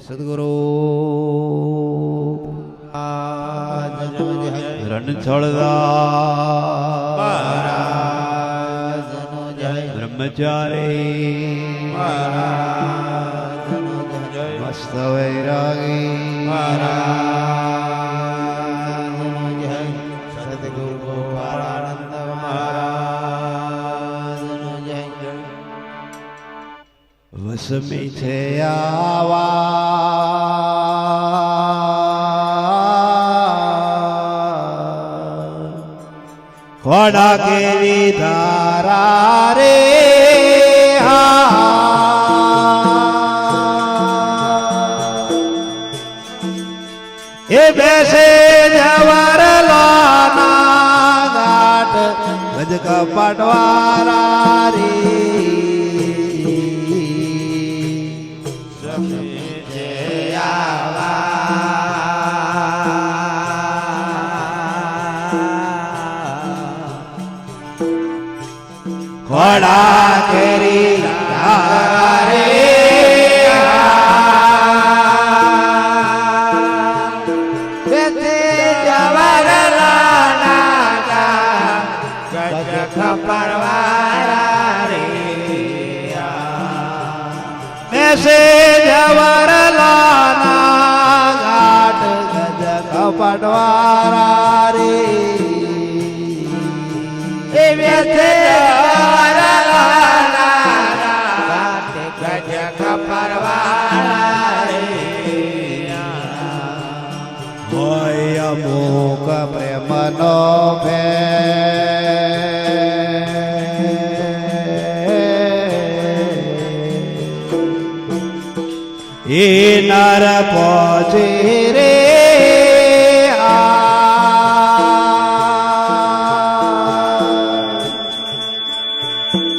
સદગુરુ રણછોડદાસ બ્રહ્મચારી મસ્ત વૈરાગી સદગુરુ ગોપાળાનંદ મહારાજનો જય. વસમી છે આવા ખોડા કેવી ધારા રે એ બેસે જવારલાના ઘાટ ગજ કપટવારા રે ખોડા કેરી ધારે બેસે જવારલાના ગજ કપટવારા રે બેસે જવારલાના ઘાટ ગજ કપટવારા રે એ બેસે અમુક પ્રેમનો એ નર પહોંચે રે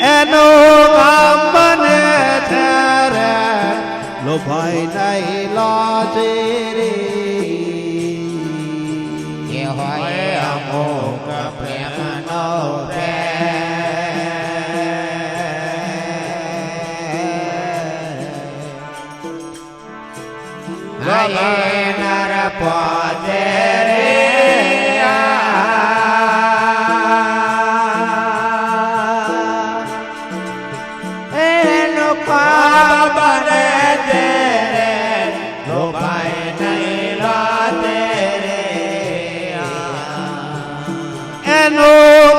એનો કામ બને ત્યારે લોભાઈ નહીં લાજે રે અમુક પ્રેમનો નર પહોંચે રે એનો કામ બને છે લોભાઈ નહીં લાજે એનો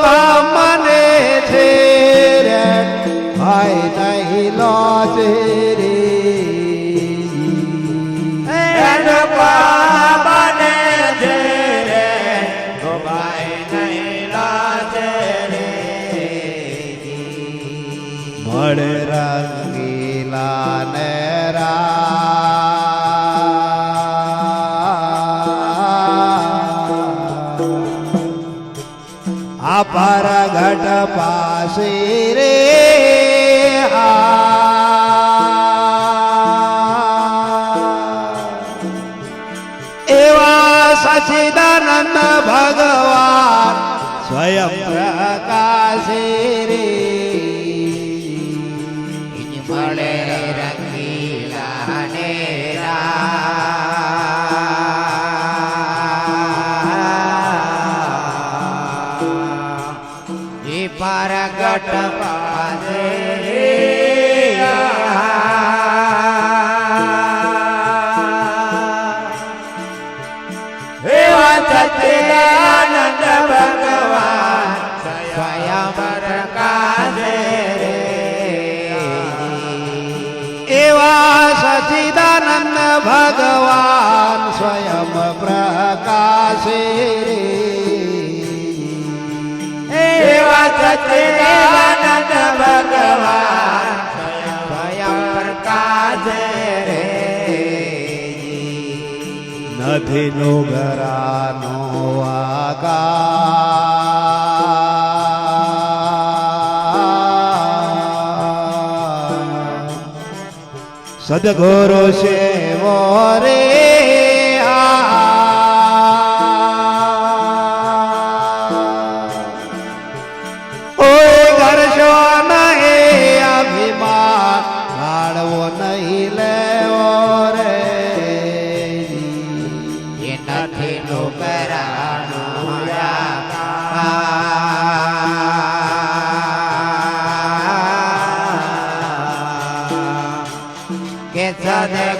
કામ મને છે રે ભાઈ નહીં લાજે રે એનો કામ મને છે રે ભાઈ નહીં લાજે રે મળે રંગીલા ને પર ઘટ પાસે રે એવા સચિદાનંદ ભગવાન સ્વયં પ્રકાશે રે મળે રંગીલા ને પરગટ પાસે એવા સચ્ચિદાનંદ ભગવાન સ્વયં પ્રકાશે રે એવા સચ્ચિદાનંદ ભગવાન સ્વયં પ્રકાશે રે સચ્ચિદાનંદ ભગવાન સ્વયં પ્રકાશે રે નથી નુગરાનો આકાર સદગુરુ સેવો રે અભિમાન ભાડવો નહીં લેવો રે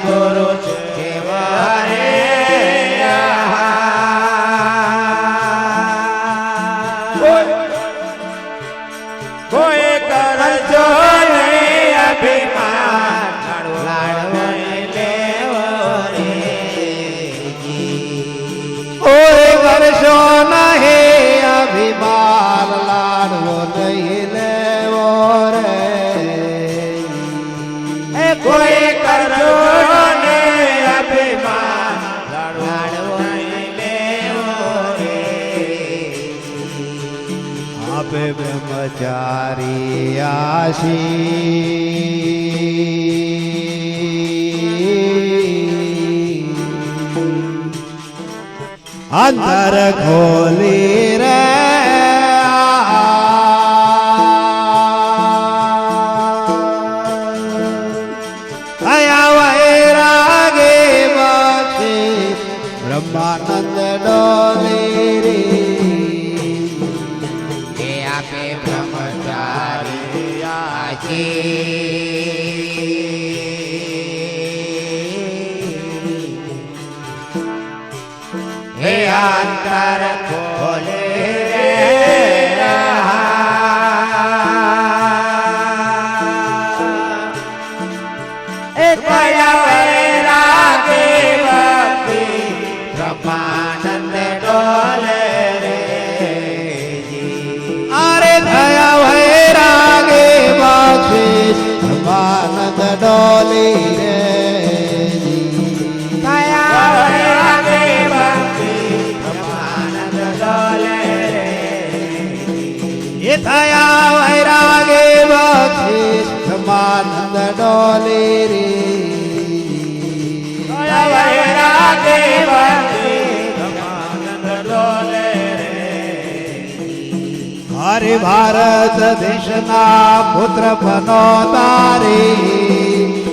ગુરુ કેવો રે કોઈ કરજો નહીં અભિમાન લાડવાને લેવો રે કોઈ કરશો નહીં અભિમાન લાડવો નહીં લેવો રે કોઈ કરજો નહીં અભિમાન લાડવો નહીં લેવો રે આપે બ્રહ્મચારી આશી અંતર ખોલી રે આયા વૈરાગે બક્ષી બ્રહ્માનંદ ડોલી રે એ આપે બ્રહ્મચારી હે અંતર ખોલે એ કયા વૈરાગે ભક્તિ બ્રહ્માનંદ ડોલે રે અરે થયા વૈરાગે બક્ષિસ બ્રહ્માનંદ ડોલી રે થયા વૈરાગે થયા વૈરાગે બક્ષિસ બ્રહ્માનંદ ડોલી રે થયા વૈરાગે બક્ષિસ બ્રહ્માનંદ ડોલે રે હરે ભારત દેશના પુત્ર બનો તારી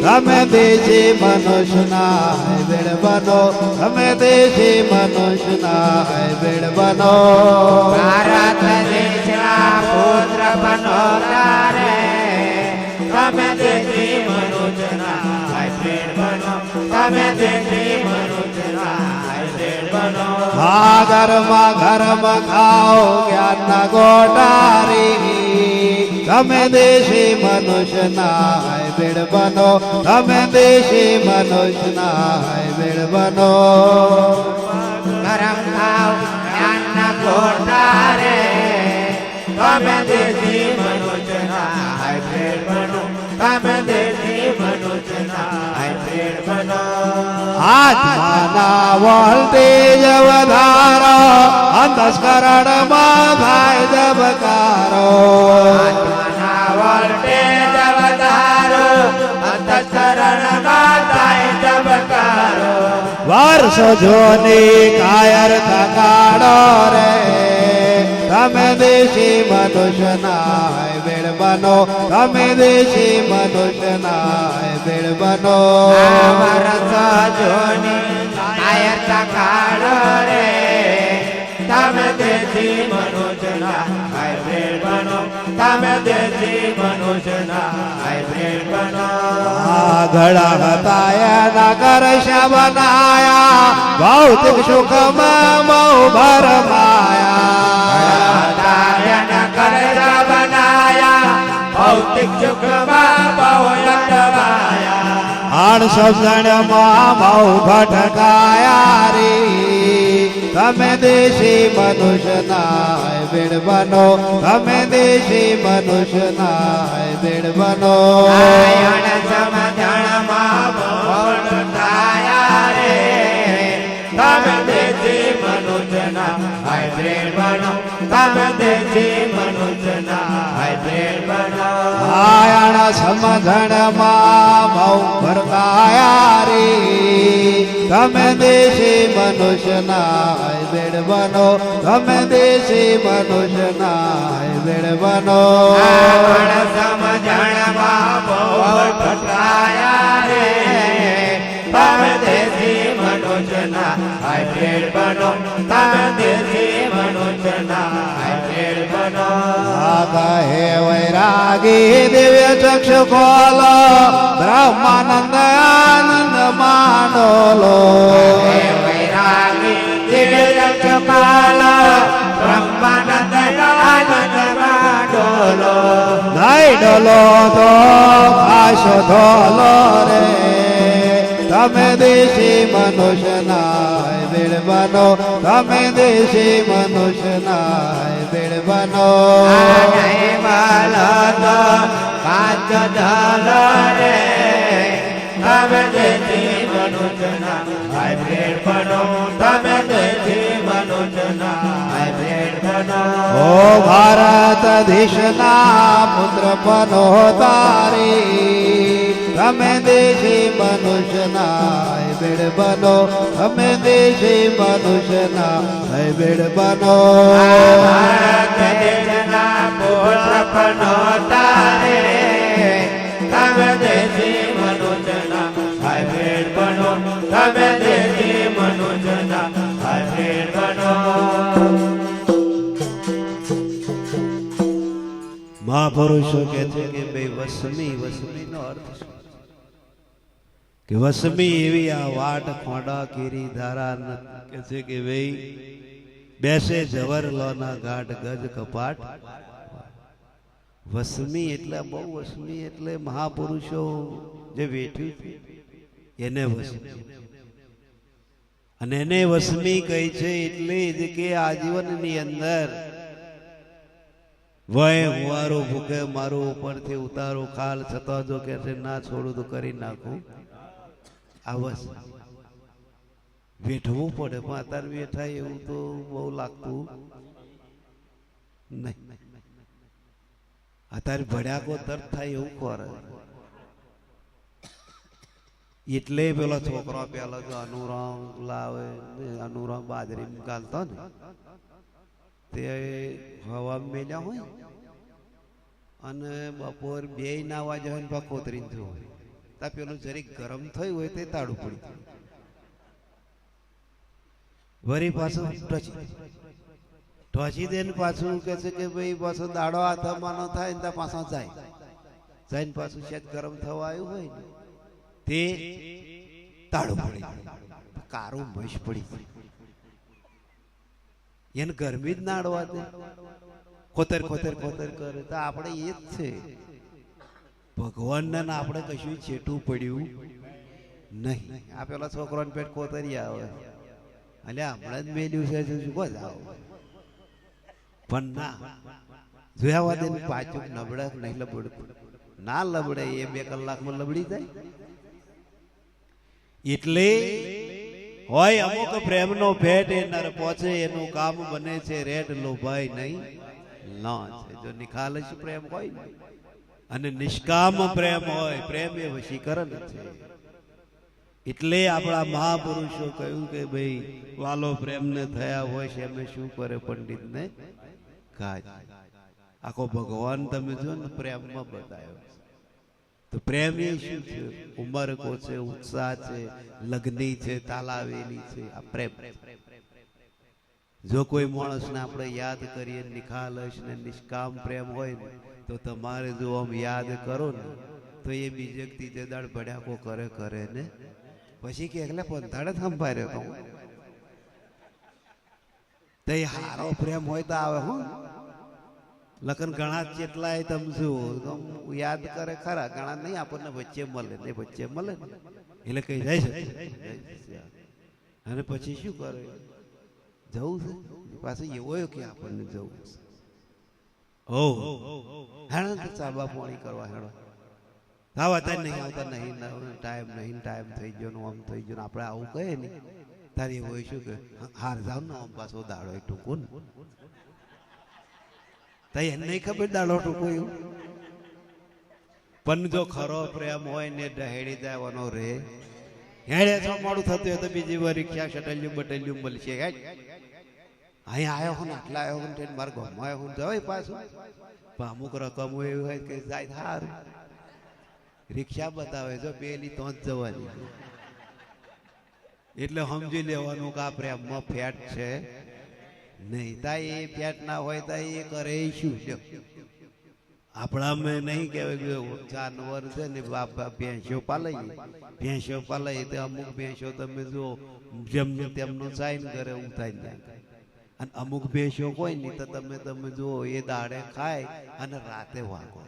તમે દેશી મનુષ્યના બેડ બનો તમે દેશી મનુષ્યના બેડ બનો ભારત દેશના પુત્ર બનો તારે તમે દેશી મનુષ્યના બેડ બનો તમે દેશી મનુષ્યના બેડ બનો હા ઘરમાં ખાઓ જ્ઞાનના ગોટારી તમે દેશી મનુષ્યના બેડ બનો તમે દેશી મનુષ્યના બેડ બનો ગરમ ખાઓ જ્ઞાનના ગોટારે તમે દેશી મનુષ્યના બેડ બનો તમે દેશી મનુષ્યના બેડ બનો આત્માના વોલ્ટેજ વધારો અંતસ્કરણમાં થાય ધબકારો આત્માના વોલ્ટેજ વધારો અંતસ્કરણમાં થાય ધબકારો વર્ષો જોની કાયરતા કાઢો રે તમે દેશી મનુષ્યના બેડ બનો તમે દેશી મનુષ્યના બેડ બનો વર્ષો જોની કાયરતા કાઢો રે તમે દેશી મનુષ્યના બેડ બનો તમે દેશી મનુષ્યના બેડ બનો ઘડા હતા એના કરશા બનાયા ભૌતિક સુખમાં બહુ ભરમાયા બનાયા ભૌતિક સુખમાં બહુ અટવાયા આણ સજણમાં બહુ ભટકાયા રે તમે દેશી મનુષ્યના બેડ બનો તમે દેશી મનુષ્યના બેડ બનો આયણ સમજણમાં બહુ ભટકાયા રે તમે દેશી મનુષ્યના બેડ બનો તમે દેશી મનુષ્યના બેડ બનો આયણ સમજણમાં બહુ ભટકાયા રે તમે દેશી મનુષ્યના બેડ બનો તમે દેશી મનુષ્યના બેડ બનો સમજણમાં બહુ ભટકાયા રે તમે દેશી મનુષ્યના બેડ બનો તમે દેશી મનુષ્યના બેડ બનો બનો કહે વૈરાગી દિવ્ય ચક્ષુ ખોલો બ્રહ્માનંદ આનંદ માંડોલો હે વૈરાગી દિવ્ય ચક્ષુપાલ બ્રહ્માનંદ આનંદ માંડોલો નહીં ડોલો તો ખાશો ધોલો રે તમે દેશી મનુષ્ય નાય બેડ બનો તમે દેશી મનુષ્ય નાય બેડ બનો નહીં માલો તો કાચ ઢાલો રે તમે દેશી મનુષ્યના હાઇબ્રિડ બનો તમે દેશી મનુષ્યના હાઇબ્રિડ બનો ઓ ભારત દેશના પુત્ર બનો તારી તમે દેશી મનુષ્યના બેડ બનો તમે દેશી મનુષ્યના બેડ બનો ભારત દેશના પુત્ર બનો તારે તમે દેશી મનુષ્યના હાઇબ્રિડ બનો તમે દેશી મનુષ્યના હાઇબ્રિડ બનો મહાપુરુષો કહે છે કે ભાઈ વસમી નો અર્થ શું કે વસમી એવી આ વાટ ખોંડા કેરી ધારા કે છે કે ભાઈ બેસે જવરલોના ઘાટ ગજ કપાટ વસમી એટલે બહુ વસમી એટલે મહાપુરુષો જે વેઠ્યું એને વસમી અને એને વસમી કહી છે એટલે જ કે આજીવનની અંદર વય હુવારો ભૂખે મારું ઉપરથી ઉતારો ખાલ છતાં જો કે ના છોડું તો કરી નાખું આવસ વેઠવું પડે પણ અત્યારે વેઠાય એવું તો બહુ લાગતું નહીં અત્યારે ભડ્યાકો તરત થાય એવું કરે એટલે પેલો છોકરો પેલો જો અનુરામ લાવે અનુરામ બાજરી ગાલતો ને તે હવા મેલ્યા હોય અને બપોર 2 ના વાગે હોય ને કોતરીને થયું હોય તા પેલું જરીક ગરમ થયું હોય તે તાળું પડી ગયું વરી પાછું ઢોચી દે ને પાછું કે છે કે ભાઈ પાછો દાડો હાથમાં ન થાય ને ત્યાં પાછા જાય ને પાછું શેત ગરમ થવા આવ્યું હોય ને તે તાળું પડી ગયું કારું મશ પડી ગયું એને ગરમી જ ના અડવા દે ખોતર કરે તો આપણે એ જ છે ભગવાનને આપણે કશું છેટું પડ્યું નહીં આ પેલા છોકરાને પેટ કોતરી આવે અલ્યા હમણાં જ મેલ્યું છે શું જ આવો પણ ના જોયા વાદે પાછું નબળે નહીં લબડતું ના લબડે એ 2 કલાકમાં લબડી જાય એટલે હોય અમુક પ્રેમનો ભેટ એ નર પહોંચે એનું કામ બને છે રેડ લોભાઈ નહીં ના છે જો નિખાલસ પ્રેમ હોય ને અને નિષ્કામ પ્રેમ હોય પ્રેમ એ વશીકરણ છે એટલે આપણા મહાપુરુષો કહ્યું કે ભાઈ વાલો પ્રેમને થયા હોય છે એમને શું કરે પંડિતને કાજ આખો ભગવાન તમે જો ને પ્રેમમાં બતાવ્યો તો પ્રેમ એ શું છે ઉમરકો છે ઉત્સાહ છે લગ્ની છે તાલાવેલી છે આ પ્રેમ જો કોઈ માણસને આપણે યાદ કરીએ નિખાલસ ને નિષ્કામ પ્રેમ હોય ને તો તમારે જો આમ યાદ કરો ને તો એ બીજે ત્રીજે દાડ ભડ્યાકો કરે ને પછી કે એકલા પંથાડે થંભાઈ રહ્યો તો એ હારો પ્રેમ હોય તો આવે હો લખન ઘણા જેટલા તમે શું યાદ કરે ખરા ઘણા નહીં આપણને વચ્ચે મળે ને એટલે કઈ જાય છે અને પછી શું કરે જવું છે પાછું એવો કે આપણને જવું છે હેડો ચાલવા પાણી કરવા હેડો આવતા નહીં આવતા નહીં ટાઈમ થઈ ગયો આમ થઈ ગયો આપણે આવું કહે ને તારી હોય શું કે હાર જાવ ને આમ પાછો દાડો ટૂંકો ને તઈ એને નહીં ખબર દાડો ટૂંકો એવું પણ જો ખરો પ્રેમ હોય ને હેડી દેવાનો રે હેડે છો મોડું થતું હોય તો બીજી વાર રિક્ષા શટલ્યું બટલ્યું મળશે અહીંયા આવ્યો હું ને આટલા આવ્યો હું ને મારે ગમવા આવ્યો હું જવાય પાછું પણ અમુક રકમ એવી હોય કે જાય સારું રિક્ષા બતાવે જો પેલી તો જ જવાની એટલે સમજી લેવાનું કે આ પ્રેમમાં ફેટ છે નહીં તા એ પેટ ના હોય તા એ કરે શું લ્યો. આપણામાં નહીં કહેવાય કે જાનવર છે ને ભેંસો પાલાઈ તે અમુક ભેંસો તમે જો જેમનું તેમનું સાઈન કરે એવું થાય ને. અને અમુક ભેંસો કોઈ નહીં તો તમે જુઓ એ દાડે ખાય અને રાતે વાગો.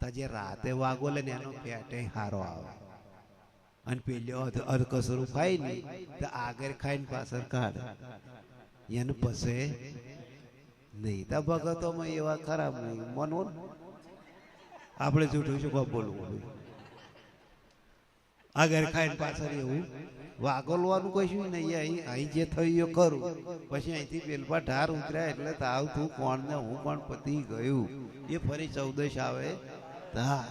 તો જે રાતે વાગો લે ને એનો પેટે સારો આવે. અને પેલો અધકસરું ખાય ને તો આગળ ખાઈને પાછળ કાઢે એને પસે નહીં. તો ભગતોમાં એવા ખરાબ નહીં મનો આપણે જૂઠું શું બોલવું. આગળ ખાઈને પાછળ એવું વાગોલવાનું કશું નહીં. અહીં જે થયું એ ખરું. પછી અહીંથી પેલપા ઢાર ઉતર્યા એટલે તાવ તું કોણ ને હું કોણ પતી ગયું એ ફરી 14 આવે તા.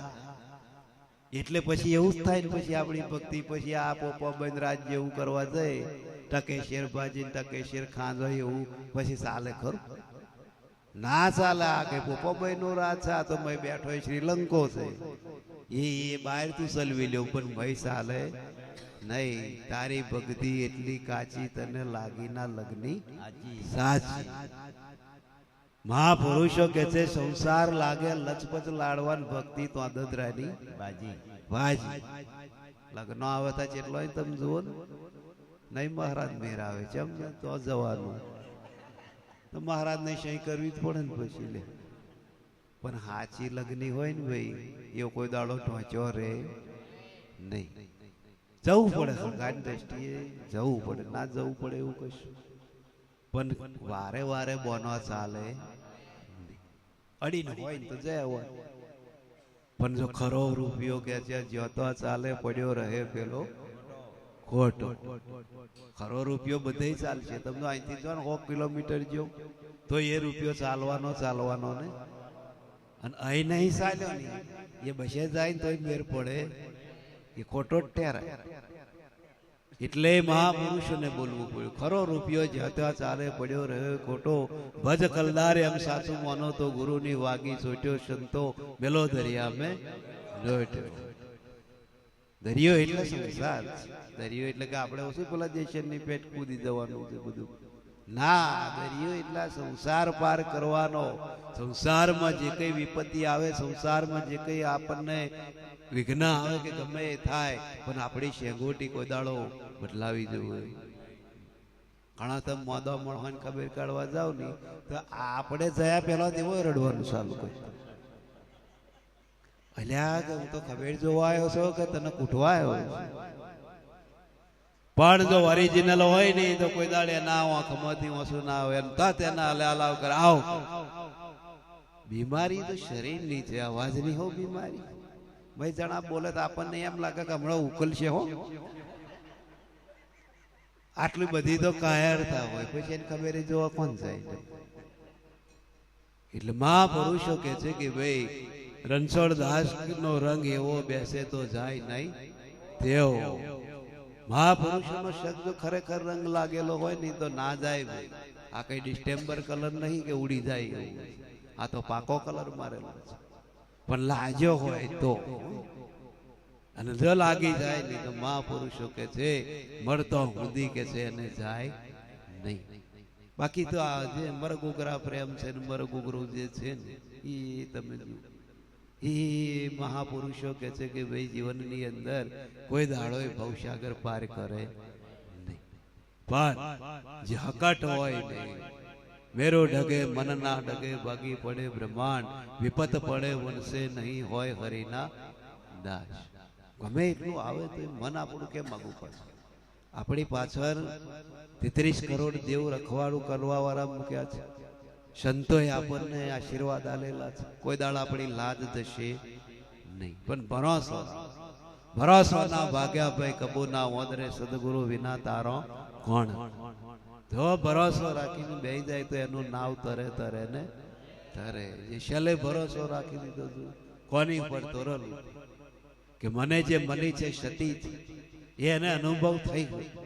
એટલે પછી એવું જ થાય ને પછી આપણી ભક્તિ પછી આ પોપા બંધ રાજ જેવું કરવા જાય ટકે શેર ભાજી ટકે શેર ખાંજો એવું પછી ચાલે ખરું ના ચાલે. આ કે પોપાભાઈ નો રાજ છે. આ તો મેં બેઠો શ્રીલંકો છે એ બહાર તું સલવી લ્યો પણ ભાઈ ચાલે નહીં. તારી ભક્તિ એટલી કાચી તને લાગી ના લગની સાચી. મહાપુરુષો કે છે સંસાર લાગે લચપચ લાડવાન ભક્તિ તો દદરાની બાજી. લગ્ન આવે તા જેટલો તમે જુઓ ને નહીં મહારાજ મેર આવે છે એમને તો જવાનું તો મહારાજ ને સહી કરવી જ પડે ને પછી લે. પણ હાચી લગ્ની હોય ને ભાઈ એવો કોઈ દાડો ઢોંચો રે નહીં. જવું પડે સરકારની દ્રષ્ટિએ જવું પડે ના જવું પડે એવું કશું. પણ વારે વારે બોનવા ચાલે અડીને હોય ને તો જયા હોય. પણ જો ખરો રૂપિયો કે છે જોતો ચાલે પડ્યો રહે પેલો ખોટો. ખરો રૂપિયો બધે ચાલશે. તમને અહીંથી જો 100 કિલોમીટર જો તો એ રૂપિયો ચાલવાનો ને. અને અહીં નહીં ચાલ્યો ને એ બસે જાય ને તો મેર પડે એ ખોટો જ ઠેરાય. એટલે મહાપુરુષોને બોલવું પડ્યું ખરો રૂપિયો જ્યાં ચાલે પડ્યો રહ્યો ખોટો. ભજ કલદાર એમ સાચું માનો તો ગુરુની વાગી છોટ્યો સંતો મેલો દરિયા મેં લોટ્યો. દરિયો એટલે સંસાર. દરિયો એટલે કે આપણે ઓછું પેલા દેશની પેટ કૂદી જવાનું છે બધું ના. દરિયો એટલે સંસાર પાર કરવાનો. સંસારમાં જે કઈ વિપત્તિ આવે સંસારમાં જે કઈ આપણને વિઘ્ન આવે કે ગમે એ થાય પણ આપણી શેંગોટી કોઈ દાડો બદલાવી જવું. ઘણા તમે મોદા મળવાની ખબર કાઢવા જાવ ને તો આપણે જયા પેલા તેવો રડવાનું ચાલુ કર્યું. અલ્યા કે હું તો ખબર જોવા આવ્યો છો કે તને કૂટવા આવ્યો. પણ જો ઓરિજિનલ હોય ને તો કોઈ દાડે ના આંખમાંથી ઓછું ના આવે એમ તેના હલાવ કરે આવ. બીમારી તો શરીરની છે અવાજની હો બીમારી. ભાઈ જણા બોલે તો આપણને એમ લાગે કે હમણાં ઉકલશે હો. આટલી બધી તો કાયરતા હોય પછી એને ખબર જોવા કોણ જાય. એટલે મહાપુરુષો કે છે કે ભાઈ રણછોડ દાસ નો રંગ એવો બેસે તો જાય નહીં તેવો. મહાપુરુષો નો શબ્દ ખરેખર રંગ લાગેલો હોય ને તો ના જાય ભાઈ. આ કઈ ડિસ્ટેમ્બર કલર નહીં કે ઉડી જાય એવું. આ તો પાકો કલર મારેલો છે. પણ લાગ્યો હોય તો અને જો લાગી જાય નહીં તો મહાપુરુષો કે છે મળતો સુધી કે છે એને જાય નહીં. બાકી તો આ જે મરગુગરા પ્રેમ છે ને મરગુગરું જે છે ને એ તમે એ મહાપુરુષો કે છે કે ભાઈ જીવનની અંદર કોઈ દાડો ભવસાગર પાર કરે નહીં. પણ જે હકટ હોય નહીં મેરો ડગે મન ના ડગે ભાગી પડે બ્રહ્માંડ વિપત પડે વનસે નહીં હોય હરિના દાસ. ગમે એટલું આવે તો મન આપણું કેમ માગવું પડે. આપણી પાછળ 33 કરોડ દેવ રખવાડું કરવા વાળા મૂક્યા છે. સંતોએ આપણને આશીર્વાદ આલેલા છે. કોઈ દાડ આપણી લાજ જશે નહીં. પણ ભરોસો ના ભાગ્યા ભાઈ કબૂ ના ઓદરે સદગુરુ વિના તારો કોણ. જો ભરોસો રાખીને બેહી જાય તો એનું નાવ તરે તરે ને તરે. જે છેલ્લે ભરોસો રાખી દીધો કોની પર તોરલું કે મને જે મળી છે સતી એને અનુભવ થઈ ગયો.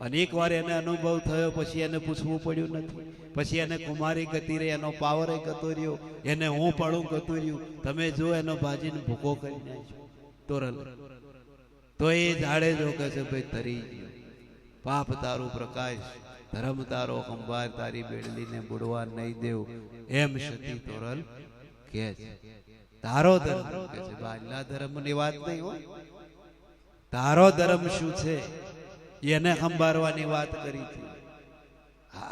અને એક વાર એને અનુભવ થયો પછી એને પૂછવું પડ્યું નથી. પછી એને કુમારી ગતિ રહી એનો પાવર ગતો રહ્યો. એને હું પડું ગતું રહ્યું. તમે જો એનો ભાજીને ભૂકો કરી નાખ્યો તોરલ તો એ ઝાડે જો કે છે ભાઈ તરી ગયો. પાપ તારું પ્રકાશ ધર્મ તારો ખંભાર તારી બેડલીને બુડવા નહીં દેવ એમ સતી તોરલ કે છે. તારો ધર્મ કે છે બાજલા ધર્મની વાત નહીં હોય. તારો ધર્મ શું છે એને ખંભારવાની વાત કરી હતી.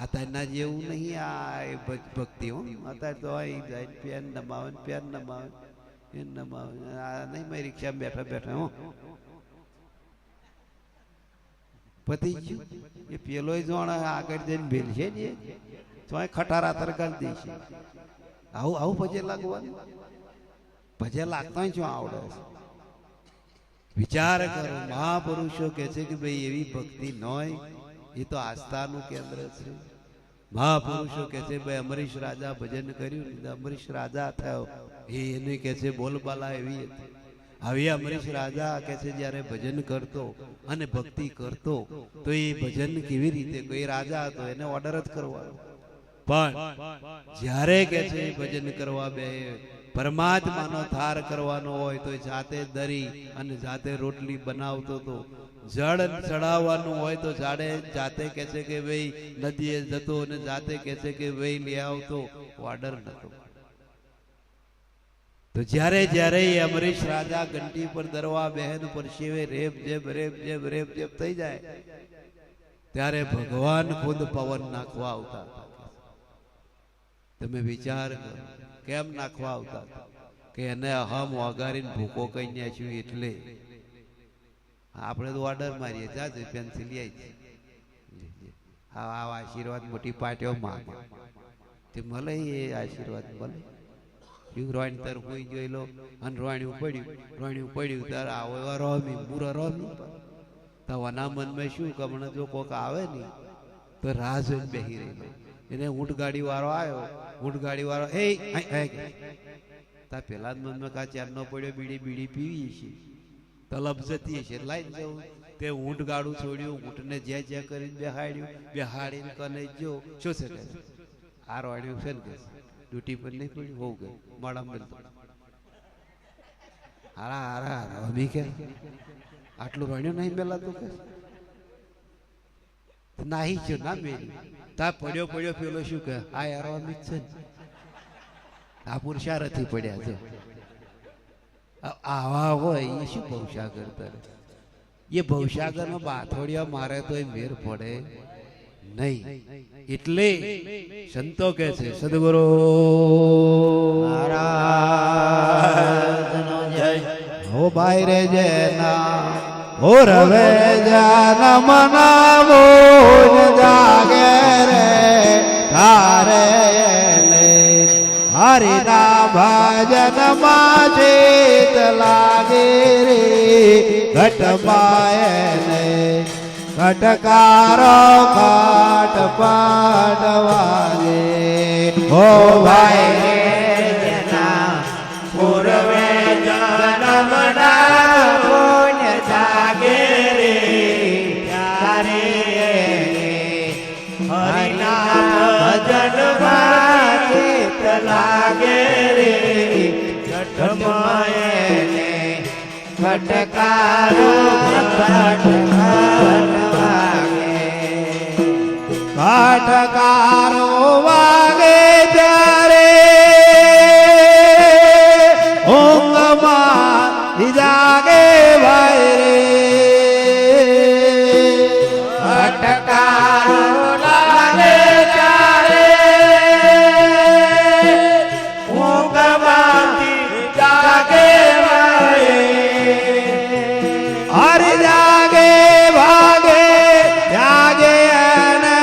અત્યારના જેવું નહીં આ ભક્તિ હો. અત્યારે તો જાય પેન નમાવે પેન નમાવે પેન નમાવે. આ નહીં મારી રિક્ષામાં બેઠા બેઠા હો પતિ ગયું. એ પેલો જોણ આગળ જઈને ભેલ છે ને તો ખટારા તરગાલ દે છે. આવું આવું ભજે લાગવાનું. ભજે લાગતા શું આવડે છે? વિચાર કરો. મહાપુરુષો કે છે કે ભાઈ એવી ભક્તિ ન હોય. એ તો આસ્થાનું કેન્દ્ર છે. મહાપુરુષો કે છે ભાઈ અમરીશ રાજા ભજન કર્યું, અમરીશ રાજા થયો એને કે છે બોલબાલા એવી હતી. હવે અમરીશ રાજા કે છે જ્યારે ભજન કરતો અને ભક્તિ કરતો તો એ ભજન કેવી રીતે? કોઈ રાજા હતો એને ઓર્ડર જ કરવાનો. પણ જ્યારે કે છે ભજન કરવા બે પરમાત્માનો થાર કરવાનો હોય તો જાતે દરી અને જાતે રોટલી બનાવતો હતો. જળ ચડાવવાનું હોય તો જાતે કે છે કે ભાઈ નદીએ જતો અને જાતે કે છે કે ભાઈ લઈ આવતો. ઓર્ડર નતો. તો જ્યારે જ્યારે અમરીશ રાજા ઘંટી પર દરવા બહેન પર શિવે રેપ જેબ થઈ જાય ત્યારે ભગવાન ખુદ પવન નાખવા આવતા હતા. તમે વિચાર કરો કેમ નાખવા આવતા હતા? કે એને અહમ વગારીને ભૂકો કઈ નાખ્યું એટલે. આપણે તો ઓર્ડર મારીએ જાજે પેન્સિલ આવી હા આશીર્વાદ મોટી પાટીઓ માં તે મળે એ આશીર્વાદ મળે. રોણ તર કોઈ જોઈ લો અને રોણ્યું પડ્યું ત્યારે આવો રોમી બુરા રોમી તવાના મનમાં શું કમણે જો કોક આવે ને તો રાહ જોઈને બેસી રહેલો. એને ઊંટ ગાડી વાળો આવ્યો. ઊંટ ગાડી વાળો એ તા પેલા જ મનમાં કા ચાર નો પડ્યો બીડી પીવી છે તલબ જતી છે લાઈન જવું. તે ઊંટ ગાડું છોડ્યું. ઊંટને જ્યાં કરીને બેહાડીને કને જો શું છે કે આ રોણ્યું છે ને કે ડ્યુટી પર નહીં પડ્યું હોવું ગયું માળા મળતો હારા રમી કે આટલું રણ્યું નહીં મેલાતું કે નાહી ગયો ના મેલ્યું. તા પડ્યો પેલો શું કે આ યાર રમી જ છે ને આ પુરુષારથી પડ્યા છે. આવા હોય એ શું ભવસાગર કરે? એ ભવસાગર નો બાથોડિયા મારે તો એ મેર પડે નહીં. એટલે સંતો કે છે સદગુરુ મહારાજનો જય હો ભાઈ રે જેના હો રવે જન મનાવો જાગે રે તારે હરિના ભજન માં ચિત લાગે રે ઘટમાયને ઘટકારો કાટ પાટ વાગે હો ભાઈ જેના પૂર્વે જન્મના પુણ્ય જાગે રે ત્યારે હરિના ભજન માં ચિત લાગે રે ઘટમાયને ઘટકારો ઘટકારો વાગે ત્યારે ઊંઘમાં જાગે ભાઈ રે ઘટકારો લાગે ત્યારે ઊંઘમાંથી જાગે હર જાગે ભાગે જાગે અને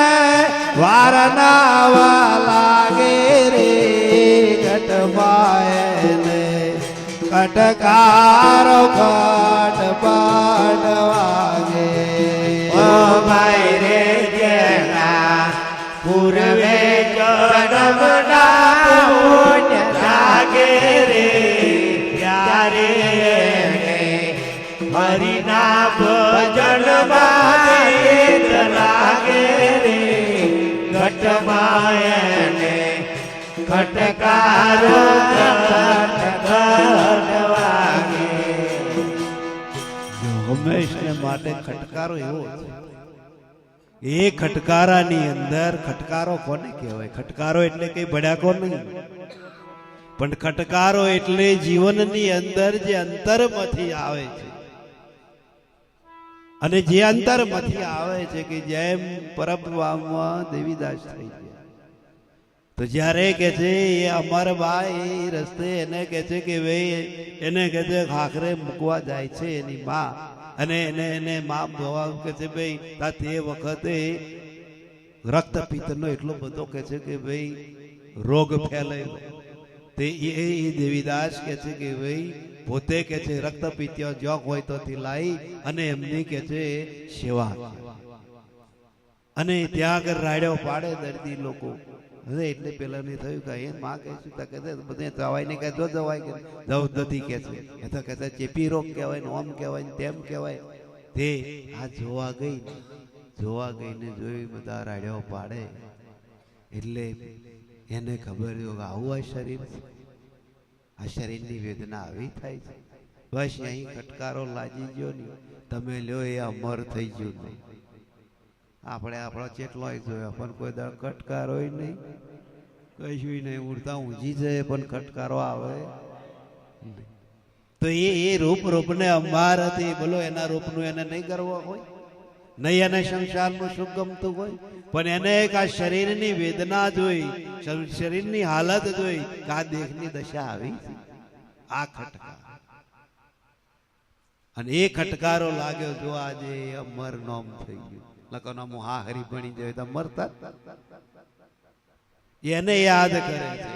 વારનાવા લાગે રે ઘટમાયને ઘટકારો ઘટ પાટ વાગે ઓ ભાઈ રે જેના પૂર્વે જન્મના પુણ્ય જાગે રે ત્યારે હરિના ભજન માં લાગે રે ઘટમાયને ઘટકારો ઘટ વાગે. હંમેશને માટે ખટકારો એવો છે એ ખટકારાની અંદર ખટકારો કોને કહેવાય? ખટકારો એટલે કઈ ભડાકો નહીં, પણ ખટકારો એટલે જીવનની અંદર જે અંતરમાંથી આવે છે, અને જે અંતરમાંથી આવે છે કે જેમ પરબ્રહ્મમાં દેવીદાસ થઈ ગયા, તો જ્યારે કે છે એ અમરબાઈ એ રસ્તે એને કે છે કે ભાઈ એને કે છે ખાખરે મૂકવા જાય છે એની માં, અને એને માં ભવા કે છે ભાઈ તા તે વખતે રક્તપિત્તનો એટલો બધો કે છે કે ભાઈ રોગ ફેલાયો, તે એ દેવીદાસ કે છે કે ભાઈ પોતે કે છે રક્તપિત્ત જોગ હોય તો લાવી અને એમની કે છે સેવા, અને ત્યાં આગળ રાડ્યો પાડે દર્દી લોકો. હવે એટલે પેલા ને થયું કે એ માં કહીશું તો કે બધે જવાય ને કે જો જવાય કે જવું નથી કે છે, એ તો કે ચેપી રોગ કહેવાય ને ઓમ કહેવાય ને તેમ કહેવાય. તે આ જોવા ગઈને જોઈ બધા રાડ્યો પાડે એટલે એને ખબર કે આવું આ શરીર છે, આ શરીરની વેદના આવી થાય છે. બસ અહીં ખટકારો લાગી ગયો ને તમે લ્યો એ અમર થઈ ગયું નહીં. આપણે આપણો ચેટલો જોયો પણ કોઈ દાળ ખટકારો નહીં, કશું નહીં, ઉડતા ઊંઘી જાય પણ ખટકારો આવે. તો એ રૂપને અંબાર હતી, બોલો એના રૂપનું એને નહીં કરવો હોય, નહીં એને સંસારનું સુખ ગમતું હોય, પણ એને એક આ શરીરની વેદના જોઈ, શરીરની હાલત જોઈ કે આ દેહની દશા આવી આ ખટકાર, અને એ ખટકારો લાગ્યો. જો આજે અમર નોમ થઈ ગયું, લખનો હા હરી બની જાય તો મરતા એને યાદ કરે છે.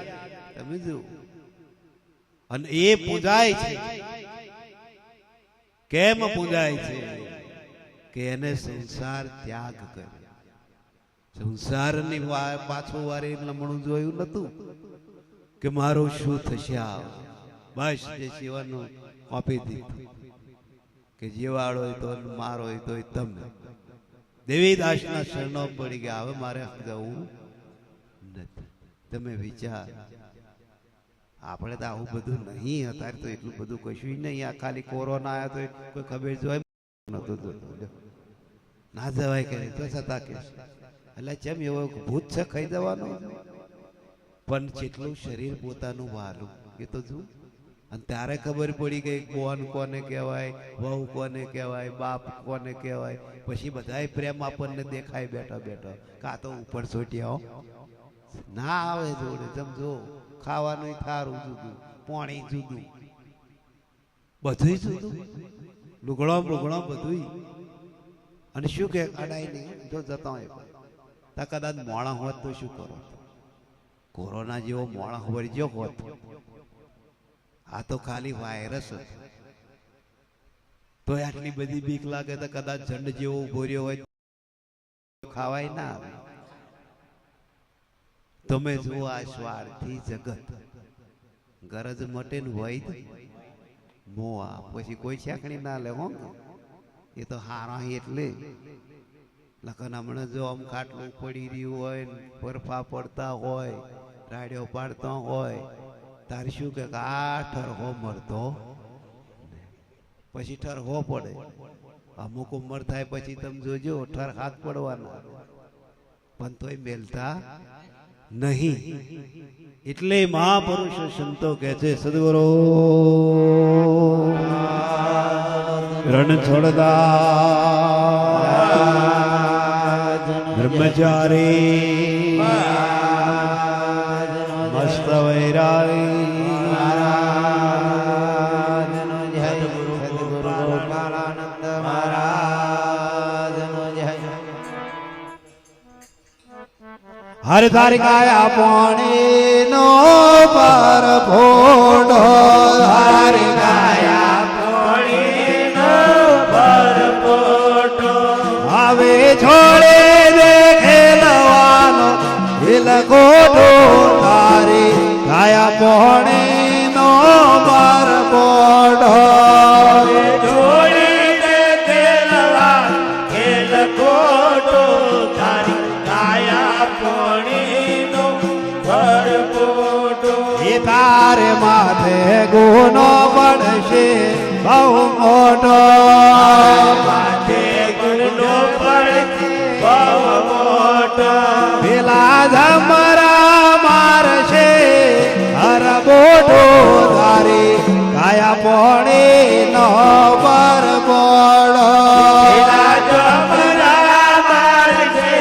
તમે જો અને એ પૂજાય છે, કેમ પૂજાય છે કે એને સંસાર ત્યાગ કર્યો. સંસારની પાછું વારે લમણું જોયું નતું કે મારું શું થશે, બસ જે શિવાનું આપી દીધું કે જેવાળો હોય તો મારો હોય તો તમે. દેવીદાસના શરણો પડી ગયા, હવે મારે જવું નથી. તમે વિચાર, આપણે તો આવું બધું નહીં, અત્યારે તો એટલું બધું કશું નહીં. આ ખાલી કોરોના આવ્યો તો કોઈ ખબર જોય નતું જોતું, ના જવાય કે તો છતાં કે એટલે જેમ એવો ભૂત છે ખાઈ જવાનું, પણ જેટલું શરીર પોતાનું વાલું એ તો જુઓ. અને ત્યારે ખબર પડી ગઈ બોન કોને કહેવાય, વહુ કોને કહેવાય, બાપ કોને કહેવાય. પછી બધાય પ્રેમ આપણને દેખાય બેઠા બેઠા, કાં તો ઉપર છોટ્યા ના આવે જોડે. સમજો ખાવાનું થારું જુદું, પાણી જુદું, બધું જુદું, લુગડો બધું. અને શું કે અડાય નહીં જો જતા હોય તા કદાચ મોણા હોત તો શું કરો? કોરોના જેવો મોણા વળજો હોત. આ તો ખાલી વાયરસ હતો, તો આટલી બધી બીક લાગે તો કદાચ ઝંડ જેવો ઉભો રહ્યો હોય ખાવાય ના આવે. તમે જુઓ આ સ્વાર્થી જગત, ગરજ મટે ને હોય મોવા પછી કોઈ છેકણી ના લે હો. એ તો હારા એટલે લખન હમણાં જો આમ ખાટલું પડી રહ્યું હોય, બરફા પડતા હોય, રાડ્યો પાડતા હોય, તારે શું કે આ ઠરહો મરતો પછી ઠરહો પડે. અમુક ઉંમર થાય પછી તમે જોજો ઠર હાથ પડવાના, પણ તોય મેલતા નહીં. એટલે મહાપુરુષો સંતો કહે છે સદગુરુ રણ છોડદા બ્રહ્મચારી મસ્ત વૈરાગી હર તારી કાયા પાણી નો પર ફોડો, હર કાયા પાણી નો પર ફોડો. હવે છોડે દે ખેલવાનો દિલ કોઠો, તારી કાયા પાણી નો પર ફોડો. છોડી દે ખેલવાનો ખેલ કોઠો, તારી કાયા પાણીનો ભરપોટો. એ તારે માથે ગુનો પડશે બહુ મોટો, માથે ગુનો પડશે બહુ જમરા મારશે હર બોઢો ધારી કાયા પોણે નો પર બોડો એના જમરા મારશે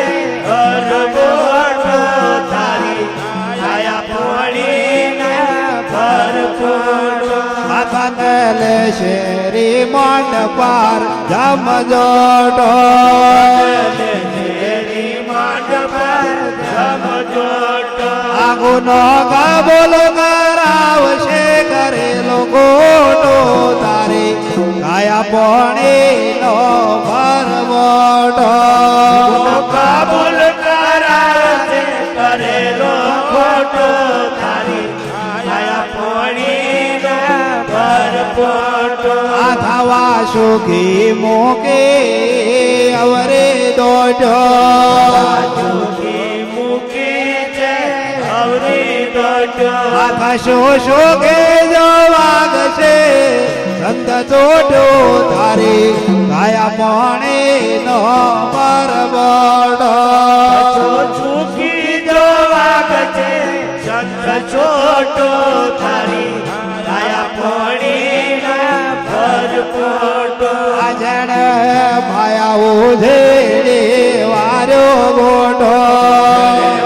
હરબોટો તારી કાયા પોણીના ભરપોટો હાથને લેશે રી માંડ પાર જમ જોડો તેરી માંડ પર સમજોટો આગુનો કબૂલ કરાવશે કરેલો ગોટો તારી કાયા પોણે નો ભરબોટો કબૂલ કરાશે કરેલો ખોટો તારી કાયા પોણીના ભરપોટો આ થવા સુખી મોકે અવરે દોડો ચૂકી મૂકી છે અવરી દોડો આકાશો શોકે જો વાગશે સંત જોડો તારી કાયા પોણે નો પરબડો ચૂકી જો વાગ છે સંત છોટો તારી કાયા પોણીના ભરપોટો આજણ ભાયા ઉધેડે વાર્યો ગોડો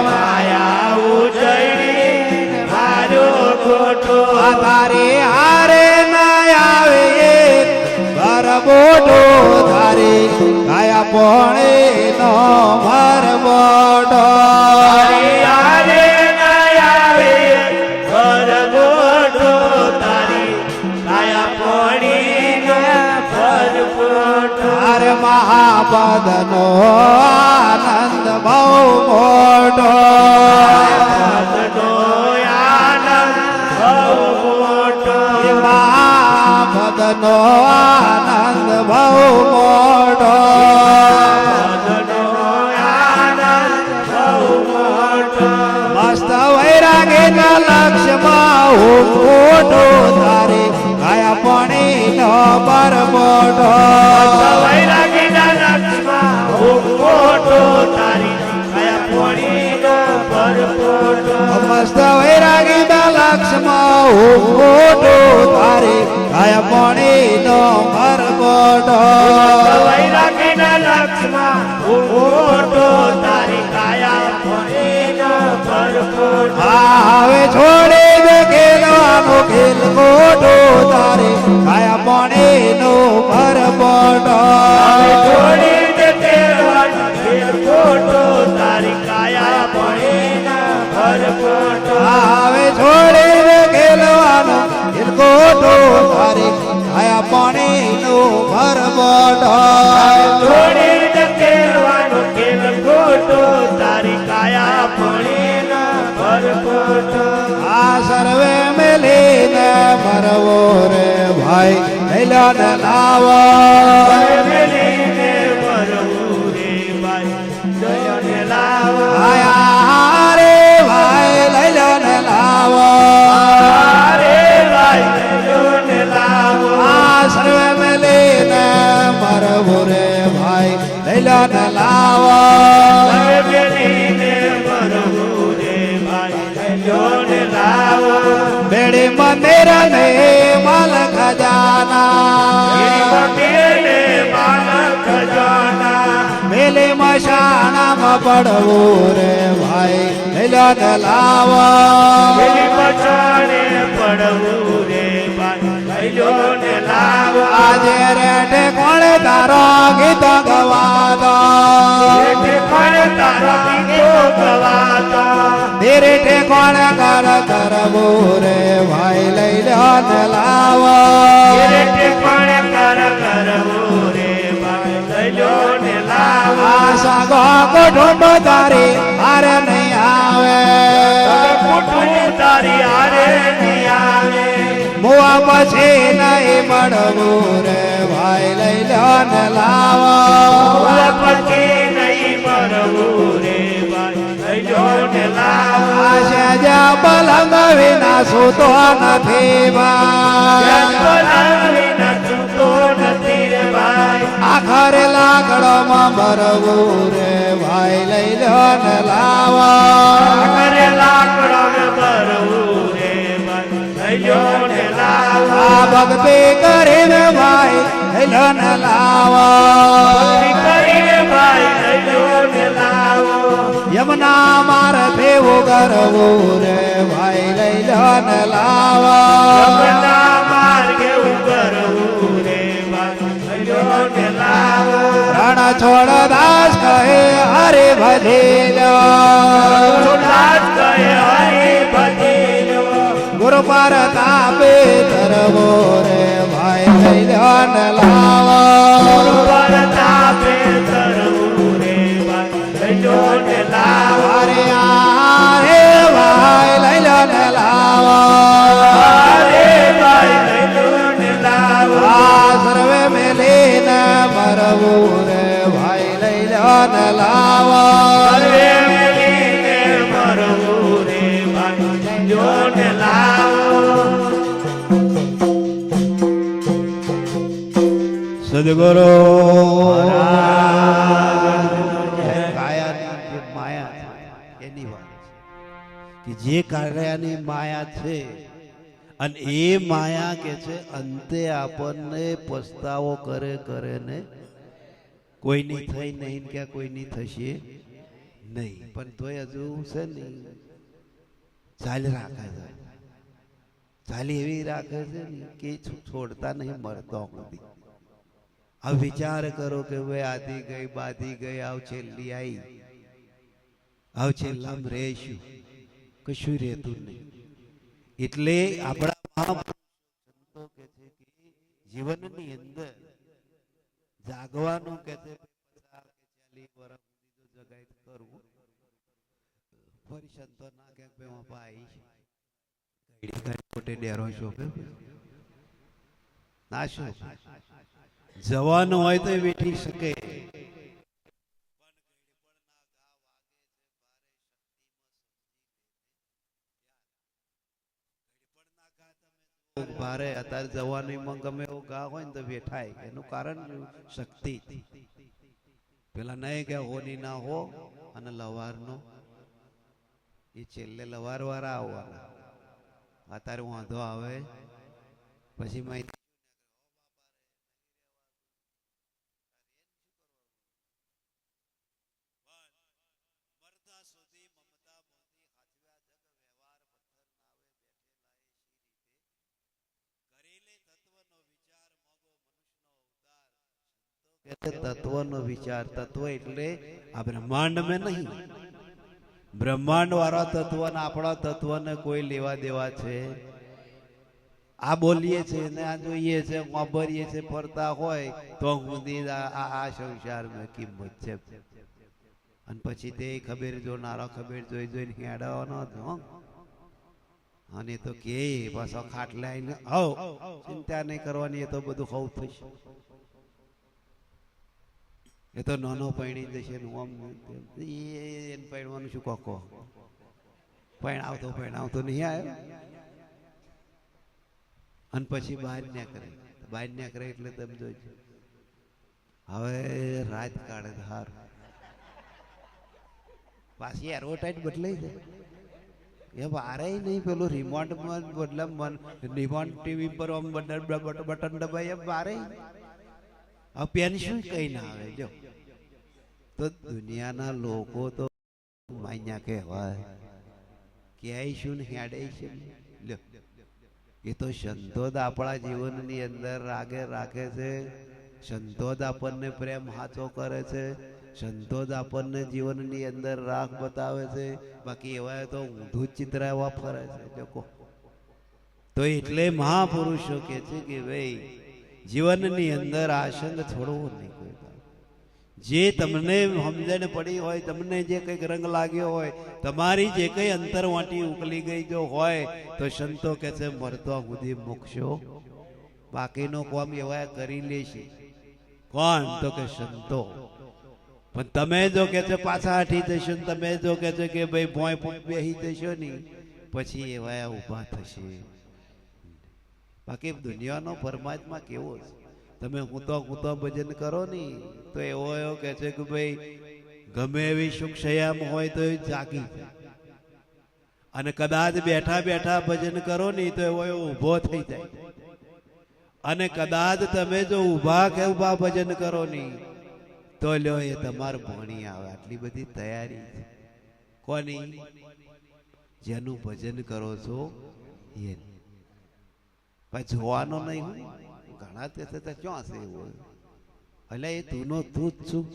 માયા ઉજળી મારો ખોટો આ તારી હારે ના આવે ભર બોડો તારી કાયા પોણે નો ભર બોડો આરે ના આવે ભરપોટો તારી કાયા પોણીના ભરપોટો તાર મહાપદ નો આનંદ બહુ મોટો ભગનો આનંદ બહુ મોટો મહાપદ નો આનંદ બહુ મોટો ભગનો આનંદ બહુ મોટો મસ્ત વૈરાગી ના લક્ષ્યમાં હું મોટો તારી કાયા પણી નો પર મોટો વૈરાગીના લક્ષમાં હું મોટો તારી કાયા પોણીનો ભરપોટો મસ્ત વૈરાગી ના લક્ષ્યમાં હું મોટો તારી કાયા પણી નો પર મોટો વૈરાગીના લક્ષમાં હું મોટો તારી કાયા પોણીનો ભરપોટો હવે છોડી દે ખેલવાનો ખેલ મોટો તારી કાયા પણી નો પર મોટો છોડી દે તેરવાનો ખેલ ખોટો તારી કાયા પોણીના ભરપોટો હવે છોડી દે ખેલવાનો ખેલ મોટો તારી કાયા પણી નો પર મોટો છોડી દે તેરવાનો ખેલ ખોટો તારી કાયા પોણીના ભરપોટો આ સર્વે મેલીને મરવો રે ભાઈ લઈલો ને લાવો મેલીને ભરવું રે ભાઈ દયાને લાવો આયા રે ભાઈ લઈલો ને લાવો રે ભાઈ દયાને લાવો આ સર્વે મેલીને મરવો રે ભાઈ લઈલો ને લાવો મેલીને ભરવું રે ભાઈ દયાને લાવો બેડી મંદિર ને માલ ખજાના મેલે માનવ ખજાના મેલે મશાણામાં પડવું રે ભાઈ લઈલો ને લાવો મેલી પછાડે પડવું રે ભાઈ દયાને લાવો આજે રેઠે કોણે તારો ગીત ગવાતો તારા પીતો ગવાતા ધીરે ઠેકોણ કર કરવું રે ભાઈ લઈ લો ને લાવો પણ કરવું રે ભાઈ દયાને લાવો આશા ગો કુટુંબ તારી હારે નહીં આવે કુટુંબ તારી હારે નહીં આવે મુવા પછી નહીં મળવું રે ભાઈ લઈ લો ને લાવો પછી નહીં મરવું રે ભાઈ દયાને લાવો આશા જા પલંગ વિના સૂતો નથી ભાઈ નથી રે ભાઈ આખરે લાકડોમાં ભરવું રે ભાઈ લઈ લો ને લાવો કરે લાકડો ને ભરવું રે ભાઈ લઈ લો ને લાવો આ ભક્તિ કરીને ભાઈ લઈ લો ને લાવો કરીને ભાઈ લઈ લો ને લાવો યમુના માર ભેવું કરવું રે ભાઈ લઈ લો ને લાવો યમુના માર્ગે ઉભરવું રે ભાઈ લઈ લો ને લાવો રણ છોડ દાસ કહે હરે ભજેલો દાસ કહે હરિ ભજેલો ગુરુ પર તાપે ધરવો રે ભાઈ લઈ લો ને લાવો પર તાપે ધરવું રે ભાઈ લઈ લો ને લાવો અરે આ રે ભાઈ લઈ લો ને લાવો અરે ભાઈ લઈ લો ને લાવો આ સર્વે મેલીને મરવું રે ભાઈ લઈ લો ને લાવો સર્વે મળીને મરવું રે ભાઈ લઈ લો ને લાવો સદગુરુ કાયાની જે માયા છે એની વાત છે કે જે કાયાની માયા છે અને એ માયા કે છે અંતે આપણને પસ્તાવો કરે ને કોઈની થઈ નહીં કે કોઈની થશે નહીં પણ તોય હજુ છે ને ચાલી રાખે છે ચાલી એવી રાખે છે ને કે છોડતા નહીં મરતો સુધી હવે વિચાર કરો કે ભાઈ આધી ગઈ બાધી ગઈ આવ છેલ્લી આવી આવ છેલ્લામાં રહેશું કશું રહેતું નહીં એટલે આપણા મહાપુરુષો કે છે કે જીવનની અંદર જાગવાનું કે છે 40 વર્ષ સુધી જો જગાઈ કરવું ફરી સંતો ના કે ભાઈ મોટે ડેરો છો કે ના શું જવાનું હોય તો બેઠી શકે ભારે અત્યારે જવાનું ગમે એવું ગા હોય ને તો બેઠાય એનું કારણ શક્તિ પેલા નહીં કે હોની ના હો અને લવાર નો એ છેલ્લે લવાર વાળા આવવાના અત્યારે વાંધો આવે પછી માહિતી તત્વનો વિચાર તત્વ એટલે આ બ્રહ્માંડ में નહીં બ્રહ્માંડ વાળા તત્વ ને આપણા તત્વને કોઈ લેવા દેવા છે આ બોલીએ છે ને આ જોઈએ છે વાપરીએ છે ફરતા હોય તો સુધી આ સંસારમાં કિંમત છે અને પછી તે ખબર જોનારો ખબર જોઈને હેડાવાનો હતો અને તો કે પાછો ખાટલે આવીને આવ ચિંતા નહીં કરવાની એ તો બધું ખવું થશે એ તો નાનો પૈણી જશે એને પૈણવાનું શું કોકો પૈણાવતો નહીં આવ્યો અને પછી બહાર ના કરે એટલે તમે જોઈજો હવે રાત કાઢે હાર પાછી એડવર્ટાઇઝ બદલાઈ જાય એ વારે નહીં પેલું રિમોટ બદલા રિમોટ ટીવી પર બટન દબાઈ એમ વારે હવે પેન્શન કઈ ના આવે જો તો દુનિયાના લોકો તો માન્યા કહેવાય ક્યાંય શું ને હેડે છે લ્યો એ તો સંતો જ આપણા જીવનની અંદર રાખે છે સંતો જ આપણને પ્રેમ હાચો કરે છે સંતો જ આપણને જીવનની અંદર રાખ બતાવે છે બાકી એવા તો ઊંધું ચિત્ર એવા ફરે છે લોકો તો એટલે મહાપુરુષો કે છે કે ભાઈ જીવનની અંદર આસંગ છોડવો નહીં કોઈ જે તમને સમજણ પડી હોય તમને જે કંઈક રંગ લાગ્યો હોય તમારી જે કંઈ અંતરવાટી ઉકલી ગઈ જો હોય તો સંતો કે છે મરતો સુધી મોક્ષો બાકીનો કામ એવા કરી લેશે કોણ તો કે સંતો પણ તમે જો કે છે પાછા હટી જશો તમે જો કે છે કે ભાઈ ભોંય બેસી જશો ને પછી એવા ઊભા થશે બાકી દુનિયાનો પરમાત્મા કેવો છે તમે હું તો ભજન કરો ને તો એવો કે છે કે ભાઈ ગમે એવી સુખશયામ હોય તો એ જાગી જાય. અને કદાચ બેઠા બેઠા ભજન કરો ને તો એવો ઊભો થઈ જાય. અને કદાચ તમે જો ઊભા કે ઊભા ભજન કરો નહીં તો લ્યો એ તમારે ભણી આવે. આટલી બધી તૈયારી છે કોની? જેનું ભજન કરો છો એ પછી જોવાનો નહીં હોય. ઘણા તે ક્યાં છે એવું? એટલે એ તુંનો તું જ છું,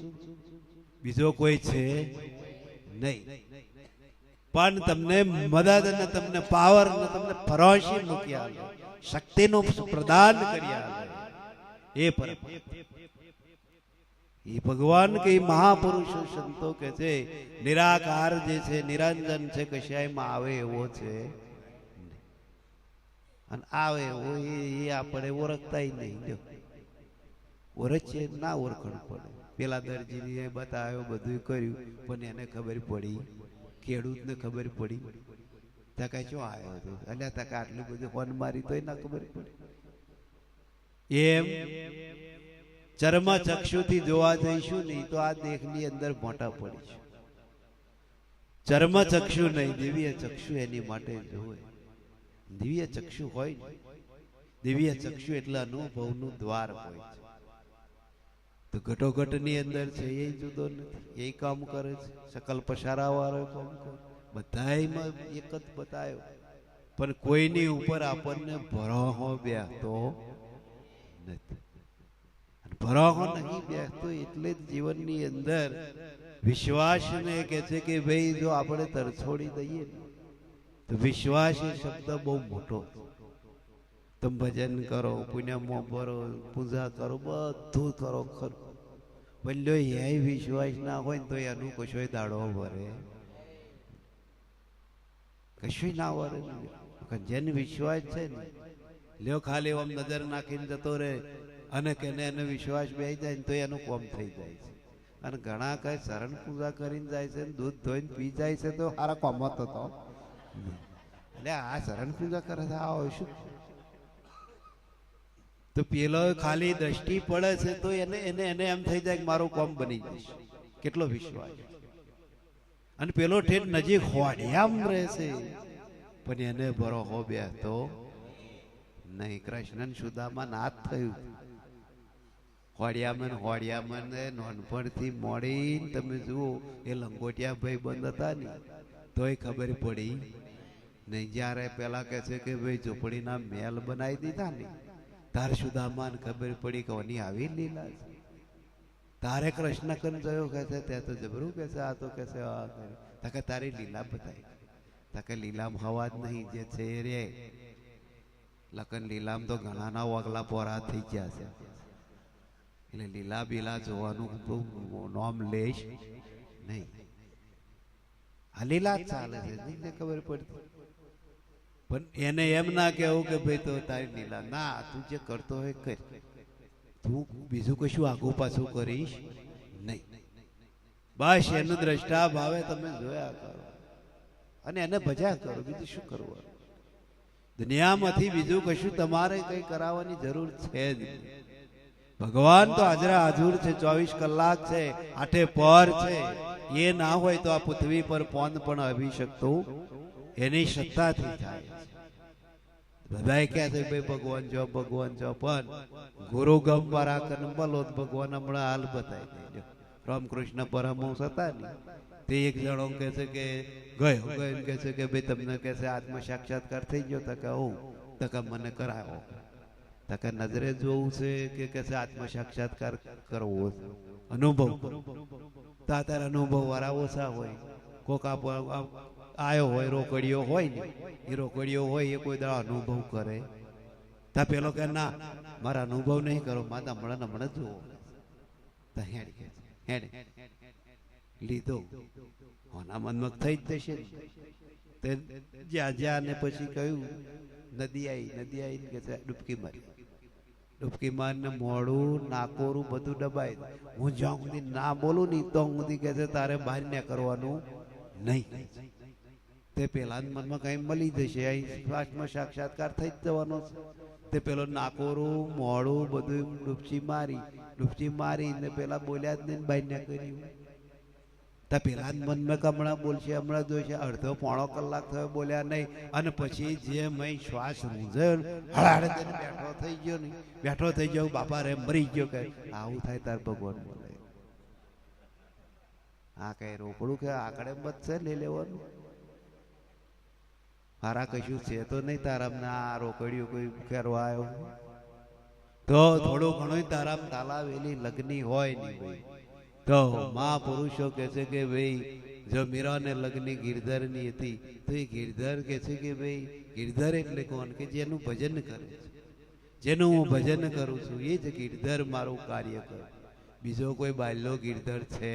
બીજો કોઈ છે નહીં. પણ તમને મદદ ને તમને પાવર ને તમને ફરોશી મૂકી આવે, શક્તિનું પ્રદાન કરી આવે એ પર એ ભગવાન કે મહાપુરુષો સંતો કે છે નિરાકાર જે છે નિરંજન છે, કશાયમાં આવે એવો છે અને આવે એવો એ આપણે ઓળખતા નહીં. ઓળખીએ ના ઓળખણ પડે. પેલા દરજીને બતાવ્યો બધું કર્યું પણ એને ખબર પડી, ખેડૂતને ખબર પડી તકા શું આવ્યો હતો એટલે તકા આટલું બધું ફોન મારી તોય ના ખબર પડી. એમ ચર્મ ચક્ષુથી જોવા જઈશું નહીં તો આ દેહની અંદર મોટા પડીશું. ચર્મ ચક્ષુ નહીં, દિવ્ય ચક્ષુ એની માટે જોવે. દિવ્ય ચક્ષુ હોય ને, દિવ્ય ચક્ષુ એટલે અનુભવનું દ્વાર હોય છે. તો ઘટોઘટ ની અંદર છે એ જુદો નથી, એ કામ કરે છે. સકલ પસારા વાળો કામ કરે, બધાયમાં એક જ બતાવ્યો. પણ કોઈની ઉપર આપણને ભરોહો બેસતો નથી. ભરોહો નહીં બેસતો એટલે જ જીવનની અંદર વિશ્વાસને કે છે કે ભાઈ જો આપણે તરછોડી દઈએ તો વિશ્વાસ એ શબ્દ બહુ મોટો. તમે ભજન કરો, પુણ્યમાં ભરો, પૂજા કરો, બધું કરો ખરું, પણ જો એ વિશ્વાસ ના હોય ને તો એનું કશોય દાડો ભરે, કશું ના વરે. જેને વિશ્વાસ છે ને લ્યો ખાલી આમ નજર નાખીને જતો રહે અને કે એને વિશ્વાસ બેસી જાય ને તો એનું કોમ થઈ જાય છે. અને ઘણા કઈ શરણ પૂજા કરીને જાય છે, દૂધ ધોઈને પી જાય છે તો સારા કોમત હતો. એટલે આ શરણ પૂજા કરે છે આ શું? તો પેલો ખાલી દ્રષ્ટિ પડે છે તો એને એને એને એમ થઈ જાય કે મારું કોમ બની જશે. કેટલો વિશ્વાસ! અને પેલો ઠેઠ નજીક હોડિયામ રહેશે પણ એને ભરોહો બેસતો નહીં. કૃષ્ણ સુદામા નાથ થયું. હોડિયામન નોનપણથી મોડી તમે જુઓ એ લંગોટિયા ભાઈ બંધ હતા ને તોય ખબર પડી નહીં. જ્યારે પેલા કે છે કે ભાઈ ઝૂંપડીના મહેલ બનાવી દીધા ને તારે સુદામાને ખબર પડી કે ઓની આવી લીલા છે. તારે કૃષ્ણ કન ગયો કે છે ત્યાં તો જબરું કે છે આ તો કે છે આ તાકે તારી લીલા બતાવી. તાકે લીલામ હવા જ નહીં જે છે એ રે લખન લીલામ તો ઘણાના વગલા પોરા થઈ ગયા છે. એટલે લીલા બીલા જોવાનું નામ લેશ નહીં. આ લીલા જ ચાલે છે નહીં ખબર પડતી. પણ એને એમ ના કહેવું કે ભાઈ તો તારી લીલા ના, તું જે કરતો હોય કર, તું બીજું કશું આગું પાછું કરીશ નહીં. બસ એનું દ્રષ્ટા ભાવે તમે જોયા કરો અને એને ભજ્યા કરો, બીજું શું કરવું? દુનિયામાંથી બીજું કશું તમારે કઈ કરાવવાની જરૂર છે જ નહીં. ભગવાન તો હાજરા હાજુર છે, 24 કલાક છે, આઠે પર છે. એ ના હોય તો આ પૃથ્વી પર પોંદ પણ આવી શકતું એની સત્તાથી થાય. બધા કહે છે ભાઈ ભગવાન જો ભગવાન જો, પણ ગુરુ ગમ વાળા બોલો ભગવાન હમણાં હાલ બતાવી દેજો. રામકૃષ્ણ પરમહંસ હતા ને તે એક જણો કે છે કે ગયો કે છે કે ભાઈ તમને કે છે આત્મ સાક્ષાત્કાર થઈ ગયો? તો કે હું તો કે મને કરાવો. તો કે નજરે જોવું છે કે છે આત્મ સાક્ષાત્કાર કરવો છે, અનુભવ તો તારા અનુભવ વાળા ઓછા હોય. કોક આયો હોય રોકડીઓ હોય ને એ રોકડીઓ હોય એ કોઈ દાડો અનુભવ કરે. તા પેલો કે ના મારા અનુભવ નહીં કરો, માતા હમણાં જુઓ. તો હેડ લીધો હોના મનમક થઈ જ જશે ને. જ્યાં જ્યાં ને પછી કહ્યું નદી આવી કે ડૂબકી મારી. ડૂબકી મારીને મોડું નાકોરું બધું દબાય. હું જ્યાં સુધી ના બોલું નહીં તો સુધી કે છે તારે બહાર ને કરવાનું નહીં. તે પેલા મનમાં કઈ મળી જશે, અહીં શ્વાસમાં સાક્ષાત્કાર થઈ જ જવાનો છે. તે પેલો નાકોરું મોડું બધું ડૂબકી મારી ને પેલા બોલ્યા જ નહીં બહાર ને કર્યું. તો પેલા મનમાં કે હમણાં બોલશે હમણાં જોઈશે, અડધો પોણો કલાક થયો બોલ્યા નહીં, અને પછી જે મેં શ્વાસ રૂંઝ્યો હળાડે તેને બેઠો થઈ ગયો નહીં, બેઠો થઈ ગયો બાપા રે મરી ગયો. કે આવું થાય તાર ભગવાન બોલે આ કઈ રોકડું કે આકડે મત છે લઈ લેવાનું, મારા કશું છે તો નહીં તારામને આ રોકડિયું કોઈ ફેરવા આવ્યો તો થોડું ઘણું તારામ તાલાવેલી લગ્ની હોય નહીં ભાઈ. તો મહાપુરુષો કે છે કે ભાઈ જો મીરાને લગ્ની ગિરધરની હતી તો એ ગિરધર કે છે કે ભાઈ ગિરધર એટલે કોણ કે જેનું ભજન કરે છે, જેનું હું ભજન કરું છું એ જ ગિરધર મારું કાર્ય કરે. બીજો કોઈ બાલ્યો ગિરધર છે?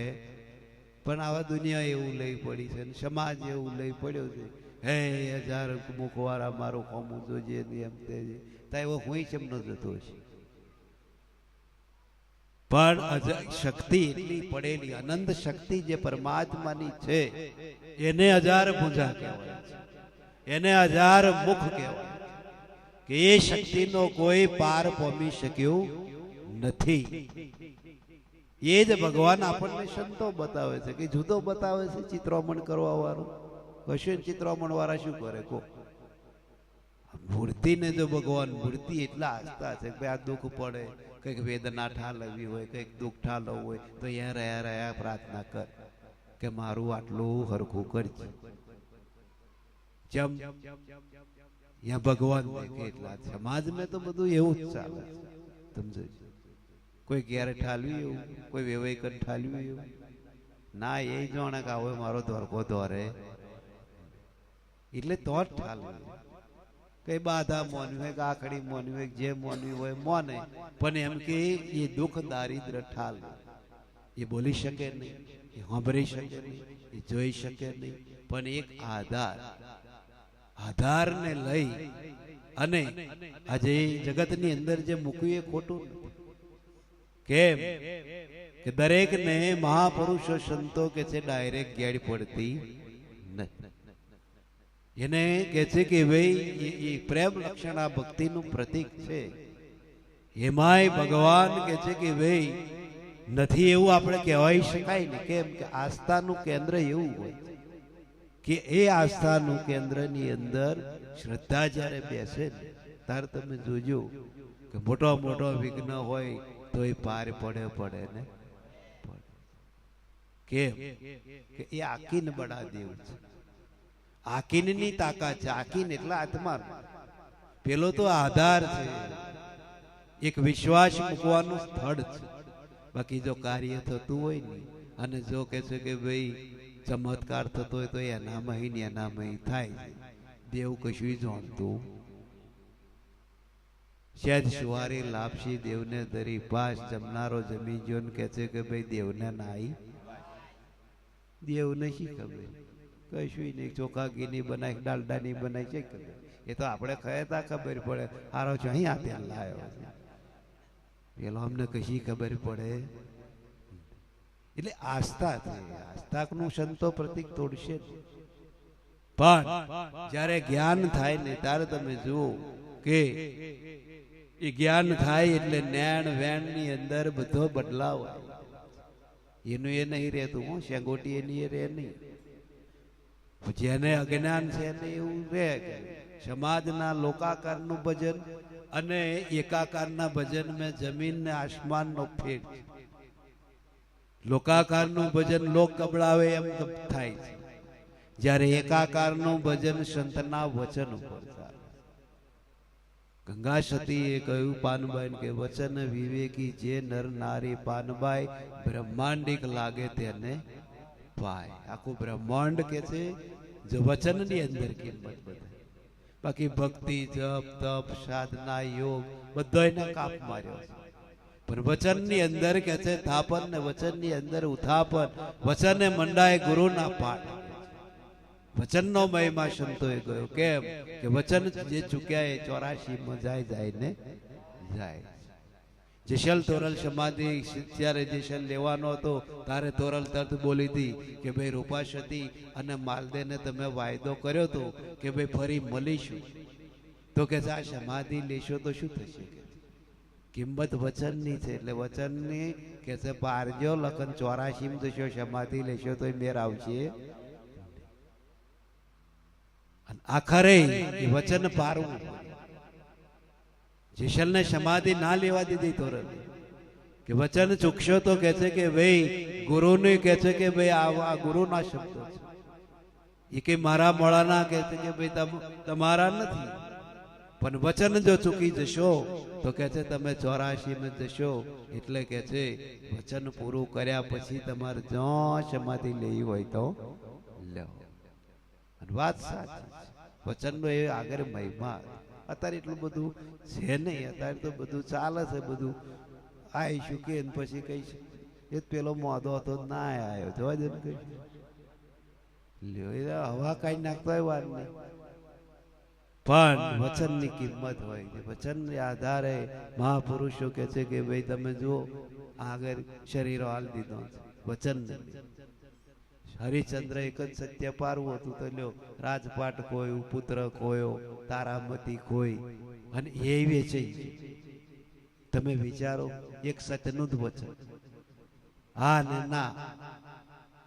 પણ આવા દુનિયા એવું લઈ પડી છે, સમાજ એવું લઈ પડ્યો છે, હે 1000 મુખવાળા મારું ખોમું જોજે એમ તે એવો હું ચમનો જતો છે. પણ શક્તિ એટલી પડેલી અનંત શક્તિ જે પરમાત્માની છે એને 1000 ભુજા કહેવાય છે, એને 1000 મુખ કહેવાય કે એ શક્તિનો કોઈ પાર પામી શક્યો નથી. એ જ ભગવાન આપણને સંતો બતાવે છે કે જુદો બતાવે છે ચિત્રામણ કરવા વાળું. કશું ચિત્રામણ વાળા શું કરે કો? મૂર્તિને જો ભગવાન મૂર્તિ એટલા આસ્થા છે કે આ દુઃખ પડે, કંઈક વેદના ઠાલવી હોય, કંઈક દુઃખ ઠાલવું હોય તો અહીંયા રહ્યા પ્રાર્થના કર કે મારું આટલું હરખું કરજે. જેમ અહીંયા ભગવાન કેટલા સમાજમાં તો બધું એવું જ ચાલે સમજો. કોઈ ઘેર ઠાલવી એવું, કોઈ વેવાઈ ઠાલવી એવું ના, એ જાણે કે આવો મારો ધોરકો ધોરે એટલે તો જ ઠાલવી. કઈ બાધા મોનવી હોય, આખડી મોનવી હોય, જે મોનવી હોય મોને, પણ એમ કે એ દુઃખ દારિદ્ર ઠાલ એ બોલી શકે નહીં, એ સાંભળી શકે નહીં, એ જોઈ શકે નહીં. પણ એક આધારને લઈ અને આજે જગતની અંદર જે મૂક્યું એ ખોટું કેમ કે દરેક ને મહાપુરુષો સંતો કે છે ડાયરેક્ટ ગેડી પડતી નથી. એને કે છે કે ભાઈ પ્રેમ લક્ષણ આ ભક્તિનું પ્રતીક છે. એમાંય ભગવાન કે છે કે ભાઈ નથી એવું આપણે કહેવાય શકાય ને. કેમ કે આસ્થાનું કેન્દ્ર એવું હોય કે એ આસ્થાનું કેન્દ્રની અંદર શ્રદ્ધા જ્યારે બેસે ને ત્યારે તમે જોજો કે મોટો મોટો વિઘ્ન હોય તો એ પાર પડે ને. કેમ કે એ આકીને બડા દેવ છે. આકીનની તાકાત છે. આકીન એટલે આત્મા, પેલો તો આધાર છે, એક વિશ્વાસ મૂકવાનું સ્થળ છે. બાકી જો કાર્ય થતું હોય ને અને જો કે છે કે ભાઈ ચમત્કાર થતો હોય તો એનામાં થાય. દેવ કશું જાણતું સહેજ સુવારી લાપસી દેવને ધરી પાસ જમનારો જમી ગયો ને કે છે કે ભાઈ દેવને નાઈ. દેવને શી ખબર? કશું નહીં. ચોખા ઘીની બનાવી, ડાલડાની બનાવી છે ખબર? એ તો આપણે ખાયતા ખબર પડે. હારો છો અહીંયા ત્યાં લાવ્યો પેલો અમને કશી ખબર પડે. એટલે આસ્થા છે. આસ્થાનું સંતો પ્રતીક તોડશે. પણ જ્યારે જ્ઞાન થાય ને ત્યારે તમે જુઓ કે એ જ્ઞાન થાય એટલે નેણ વેણ ની અંદર બધો બદલાવ આવે. એનું એ નહીં રહેતું. હું શેંગોટી એની એ રહે નહીં. જેને અજ્ઞાન છે એને એવું રહે. સમાજના લોકાકારનું ભજન અને એકાકારના ભજન મેં જમીન ને આસમાન નો ફેર. લોકાકારનું ભજન લોક કબડાવે એમ થાય છે, જ્યારે એકાકારનું ભજન સંતના વચન ઉપર થાય. ગંગા સતીએ કહ્યું પાનબાઈ કે વચન વિવેકી જે નર નારી પાનબાઈ બ્રહ્માંડિક લાગે તેને પાય. આખું બ્રહ્માંડ કે છે જો વચન ની અંદર કિંમત બતાવે. બાકી ભક્તિ જપ તપ સાધના યોગ બધો એને કાપ માર્યો છે. પણ વચન ની અંદર કે છે થાપન ને વચન ની અંદર ઉથાપન. વચને મંડાય ગુરુના પાઠ. વચન નો મહિમા સંતોએ ગયો. કેમ કે વચન જે ચૂક્યા એ 84 માં જાય ને જાય. જેસલ તોરલ સમાધિ જ્યારે જેસલ લેવાનો હતો તારે તોરલ તરત બોલી હતી કે ભાઈ રૂપાસતી અને માલદેને તમે વાયદો કર્યો હતો કે ભાઈ ફરી મળીશું. તો કે આ સમાધિ લેશો તો શું થશે? કિંમત વચનની છે એટલે વચનની કે છે પારજો લખન 84 જશો સમાધિ લેશો તો મેર આવશે અને આખરે એ વચન પારવું જેસલને સમાધિ ના લેવા દીધી તો કે વચન ચૂકશો તો કે છે કે ભાઈ ગુરુને કે છે કે ભાઈ આ ગુરુના શબ્દો છે એ કે મારા મોળાના કે છે કે ભાઈ તમારા નથી પણ વચન જો ચૂકી જશો તો કે છે તમે 84 માં જશો એટલે કે છે વચન પૂરું કર્યા પછી તમારે જો સમાધિ લેવી હોય તો લો અને વાત સાચી વચનનો એ આગળ મહિમા અત્યારે એટલું બધું છે નહીં અત્યારે તો બધું ચાલે છે બધું આવીશું કે પછી કહીશું એ પેલો મોદો હતો ના આવ્યો જોવા દે કઈ લ્યો હવા કાઢી નાખતો હોય વાત નહીં પણ વચનની કિંમત હોય વચનને આધારે મહાપુરુષો કે છે કે ભાઈ તમે જુઓ આગળ શરીરો હાલ દીધો વચન હરિચંદ્ર એક જ સત્ય પારવું હતું તો લ્યો રાજપાટ ખોયું પુત્ર ખોયો તારામતી ખોઈ અને એ વેચાઈ તમે વિચારો એક સત્યનું જ વચન હા ને ના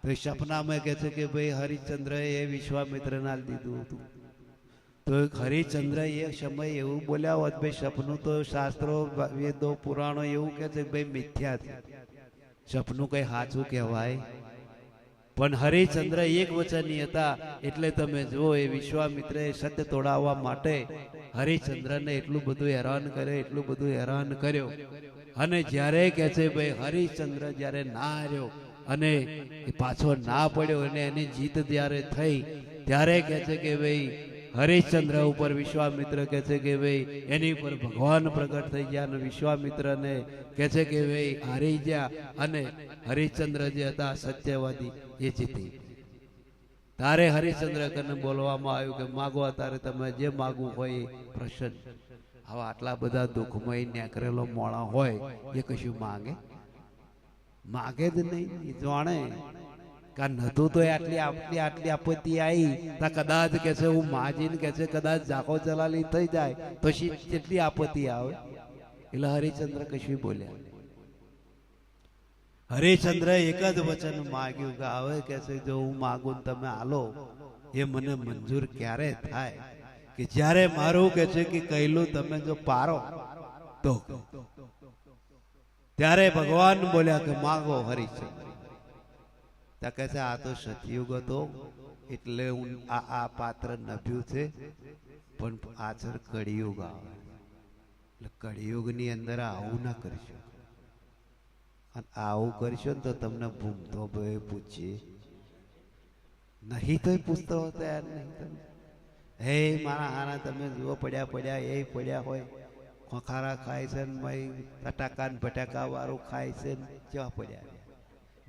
તો સપનામાં કે છે કે ભાઈ હરિચંદ્ર એ વિશ્વામિત્ર ના દીધું હતું તો હરિચંદ્ર એ સમય એવું બોલ્યા હોત ભાઈ સપનું તો શાસ્ત્રો વેદો પુરાણો એવું કે છે ભાઈ મિથ્યા છે સપનું કઈ સાચું કહેવાય પણ હરિચંદ્ર એક વચની હતા એટલે તમે જુઓ એ વિશ્વામિત્રએ સત્ય તોડાવવા માટે હરિચંદ્રને એટલું બધું હેરાન કર્યો એટલું બધું હેરાન કર્યો અને જ્યારે કે છે ભાઈ હરિચંદ્ર જ્યારે ના હાર્યો અને પાછો ના પડ્યો અને એની જીત જ્યારે થઈ ત્યારે કે છે કે ભાઈ હરિશ્ચંદ્ર ઉપર વિશ્વામિત્ર કે છે કે ભાઈ એની ઉપર ભગવાન પ્રગટ થઈ ગયા અને વિશ્વામિત્રને કે છે કે ભાઈ હારી ગયા અને હરિશ્ચંદ્ર જે હતા સત્યવાદી એ જીતી. તારે હરિશ્ચંદ્ર કને બોલવામાં આવ્યું કે માગો તારે તમે જે માગવું હોય પ્રસન્ન. હવે આટલા બધા દુઃખમય નેકરેલો મોણા હોય એ કશું માંગે જ નહીં. જાણે નતું તો આટલી આપત્તિ આવી તા કદાચ કે છે હું માજીને કે છે કદાચ ઝાકો ચલાલી થઈ જાય તો કેટલી આપત્તિ આવે. એટલે હરિચંદ્ર કશું બોલ્યા. હરિચંદ્ર એક જ વચન માગ્યું કે હવે કે છે જો હું માગું તમે આલો એ મને મંજૂર ક્યારે થાય કે જ્યારે મારું કે છે કે કહેલું તમે જો પારો તો. ત્યારે ભગવાન બોલ્યા કે માગો હરિચંદ્ર. ત્યાં કહે છે આ તો સતયુગ હતો એટલે હું આ પાત્ર નભ્યું છે પણ પાછળ કળિયુગ આવે એટલે કળિયુગ ની અંદર આવું ના કરશો અને આવું કરશો ને તો તમને ભૂમતો ભાઈ પૂછીએ નહીં તો પૂછતો હતો યાર નહીં તમે હે મારા હારા તમે જુઓ પડ્યા એ પડ્યા હોય ખોખારા ખાય છે ને ફટાકા ને ફટાકા વાળું ખાય છે ને કેવા પડ્યા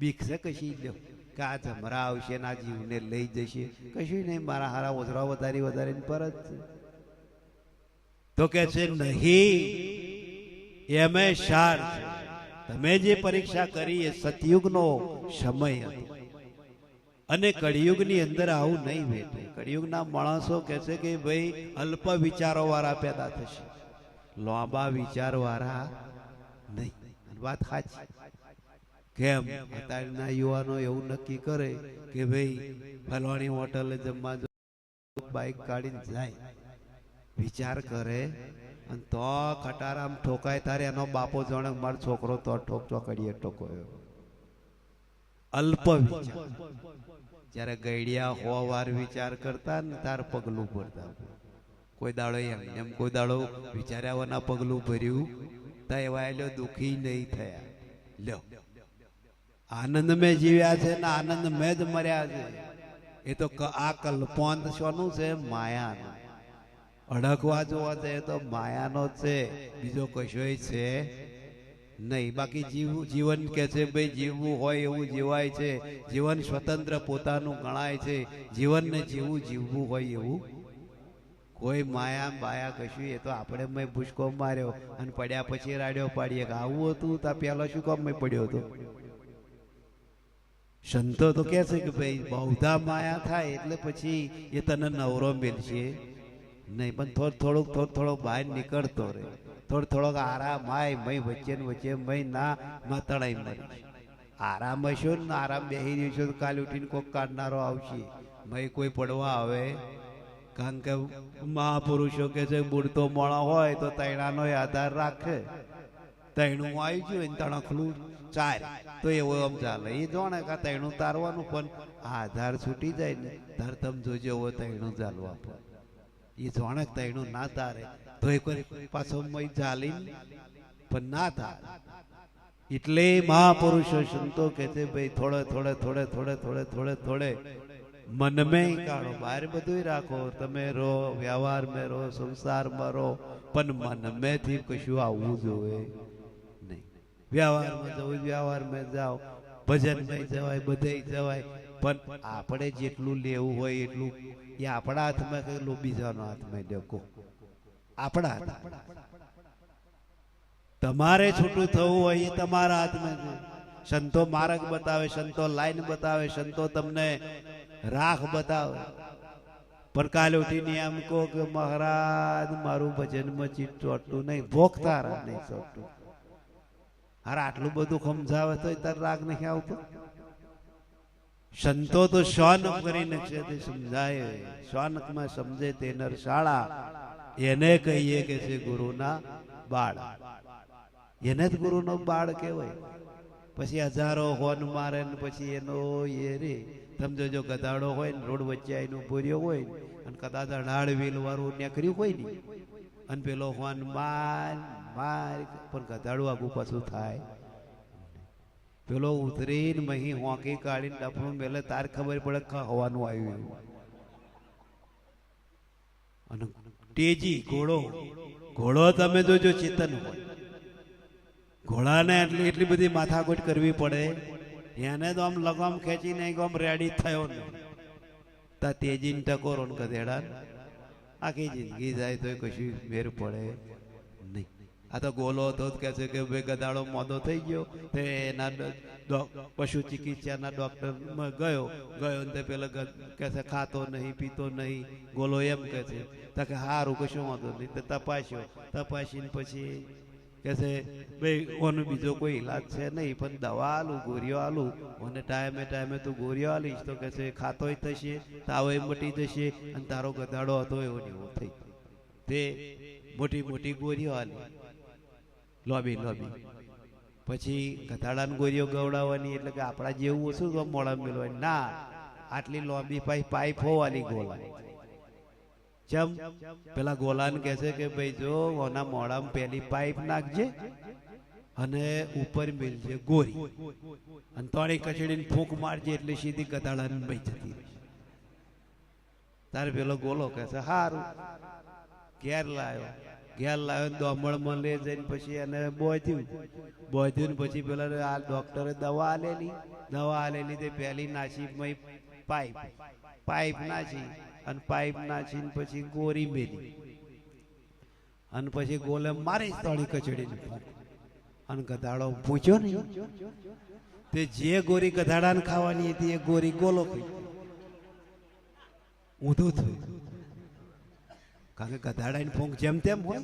બીક છે કશી લ્યો કે આ જમરા આવશે ને આ જીવને લઈ જશે કશું નહીં મારા હારા ઓઝરા વધારી પરત છે તો કે છે નહીં એમે સાર છે. તમે જે પરીક્ષા કરી એ સતયુગનો સમય હતો અને કળિયુગની અંદર આવું નહીં ભેટે. કળિયુગના માણસો કે છે કે ભાઈ અલ્પ વિચારો વાળા પેદા થશે લાંબા વિચાર વાળા નહીં. વાત સાચી. કેમ અત્યારના યુવાનો એવું નક્કી કરે કે ભાઈ ફલાણી હોટલે જમવા બાઈક કાઢીને જાય વિચાર કરે અને તો ખટારામ ઠોકાય તારે એનો બાપો જાણે મારો છોકરો તો ઠોક ચોકડીએ ઠોકોયો. અલ્પ વિચાર. જયારે ગઈડિયા 100 વાર વિચાર કરતા ને તાર પગલું ભરતા. કોઈ દાડો એમ કોઈ દાડો વિચાર્યાઓના પગલું ભર્યું તો એવા એલો દુઃખી નહીં થયા. લ્યો આનંદ મેં જીવ્યા છે ને આનંદ મેં જ મર્યા છે. એ તો આ કલ્પોંત શોનું છે માયાનું. અડકવા જોવા જાય તો માયાનો જ છે બીજો કશોય છે નહીં. બાકી જીવન કે છે ભાઈ જીવવું હોય એવું જીવાય છે. જીવન સ્વતંત્ર પોતાનું ગણાય છે. જીવનને જીવવું હોય એવું કોઈ માયા બાયા કશું. એ તો આપણે મેં ભૂસકો માર્યો અને પડ્યા પછી રાડ્યો પાડીએ કે આવું હતું તા પેલો શું કામ મેં પડ્યો હતો. સંતો તો કે છે કે ભાઈ બહુધા માયા થાય એટલે પછી એ તને નવરો મેળશે નહીં પણ થોડોક બહાર નીકળતો રહે થોડોક આરામ આય મય વચ્ચે ને વચ્ચે મય ના મતણાઈ મરી આરામ હશો ને આરામ બેહી જશો તો કાલે ઉઠીને કોક કાઢનારો આવશે મય કોઈ પડવા આવે કારણ કે મહાપુરુષો કે છે બુડતો મોણો હોય તો તૈણાનો આધાર રાખે તૈણું આવી ગયું ને તણખલું ચાર તો એવો આમ ચાલે એ જોણે કે તૈણું તારવાનું પણ આધાર છૂટી જાય ને તાર તમે જોજો એવો તૈણું ચાલવા પણ એ જોણે તૈણું ના તારે તો એક પાછો મય ચાલી પણ ના તારે એટલે મહાપુરુષો સંતો કે છે ભાઈ થોડે मन में काढ़ो बाहर બધું રાખો તમે રો વ્યવહાર में रो સંસારમાં રો પણ મન में થી કશું આવવું જોઈએ નહીં વ્યવહારમાં જવું વ્યવહારમાં જાઓ ભજન માં જવાય બધે જવાય પણ આપણે જેટલું લેવું હોય એટલું એ આપણા હાથમાં કે બીજાનો હાથમાં દેખો આપણા હાથમાં તમારે છૂટું થવું હોય એ તમારા હાથમાં છે સંતો માર્ગ બતાવે સંતો લાઈન બતાવે સંતો તમને રાખ બતાવે પણ કાલે ઉઠીને એમ કહો કે મહારાજ મારું ભજન માં ચીટ ચોટતું નહીં ભોગતારા નહીં ચોટતું અરે આટલું બધું સમજાવે તો તાર રાગ નહીં આવતો સંતો તો શૌનક કરીને સમજાય શૌનકમાં સમજે તે નરશાળા એને કહીએ કે છે ગુરુના બાળ એને જ ગુરુનો બાળ કહેવાય પછી હજારો હોન મારે ને પછી એનો એ રે સમજો જો ગધાડો હોય ને રોડ વચ્ચે આવીને ભૂર્યો હોય અને કદાચ અઢાળ વ્હીલ વાળું નીકળ્યું હોય ને અને પેલો હોન માર પણ ગધાડું આગું પાછું થાય પેલો ઉતરીને મહી હોંકી કાઢીને ડફણું મેલે તાર ખબર પડે હોવાનું આવ્યું અને તેજી ઘોડો તમે જોજો ચેતન હોય ઘોડાને એટલી બધી માથાકૂટ કરવી પડે એને તો આમ લગામ ખેંચીને આમ રેડી થયો ને તા તેજીને ટકોરો ને ગધેડા આખી જિંદગી જાય તો કશું મેર પડે નહીં આ તો ગોલો હતો કે છે કે ભાઈ ગધાડો મોદો થઈ ગયો તે એના પશુ ચિકિત્સાના ડોક્ટરમાં ગયો ને પેલા કે છે ખાતો નહીં પીતો નહીં ગોલો એમ કે છે તો કે સારું કશું વાંધો નહીં તો તપાસીને પછી કે છે ભાઈ ઓનો બીજો કોઈ ઈલાજ છે નહીં પણ દવા આલું ગોળીઓ આલું અને ટાઈમે તું ગોળીઓ આલીશ તો કે છે ખાતોય થશે તાવય મટી જશે અને તારો ગધાડો હતો એવો ને એવો થઈ તે મોટી ગોળીઓ આલી લોબી પછી ગધાડાની ગોળીઓ ગવડાવવાની એટલે કે આપણા જેવું ઓછું તો મોડા મેળવાની ના આટલી લોબી પાઇપ હોવાની ગોળા ચમ પેલા ગોલાને કહે છે કે ભાઈ જો ઓના મોઢામાં પેલી પાઇપ નાખજે અને ઉપર મેલજે ગોરી અને તોડી કચડીને ફૂંક મારજે એટલે સીધી ગધાડાને બઈ જતી રહે તારે પેલો ગોલો કહે છે સારું ઘેર લાવ્યો દોમણમાં લઈ જઈને પછી એને બોધ્યું પછી પેલા આ ડોક્ટરે દવા આલેલી તે પેલી નાસી પાઇપ નાસી અને પાઇપ નાખીને પછી ગોરી મેલી અને પછી ગોલે મારી તળી કચડીને અને ગધાડો પૂછ્યો ને તે જે ગોરી ગધાડાને ખાવાની હતી એ ગોરી ગોલો ખાઈ ઊંધું થયું કારણ કે ગધાડાની ફૂંક જેમ તેમ હોય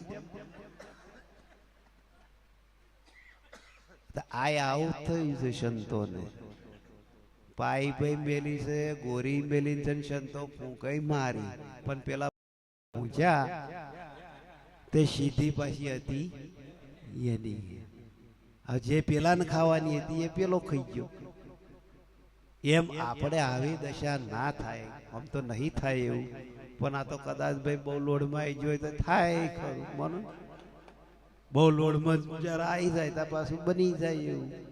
આવું થયું છે સંતોને પાઇપ મેલી છે ગોરી મેલી છે સંતો ફૂંકાઈ મારી પણ પેલા પૂછ્યા તે સીધી પાછી હતી એની જે પેલા ને ખાવાની હતી એ પેલો ખાઈ ગયો એમ આપણે આવી દશા ના થાય આમ તો નહીં થાય એવું પણ આ તો કદાચ ભાઈ બહુ લોડમાં આવી જોઈએ તો થાય ખરું મને બહુ લોડમાં જરા આવી જાય તો પાછું બની જાય એવું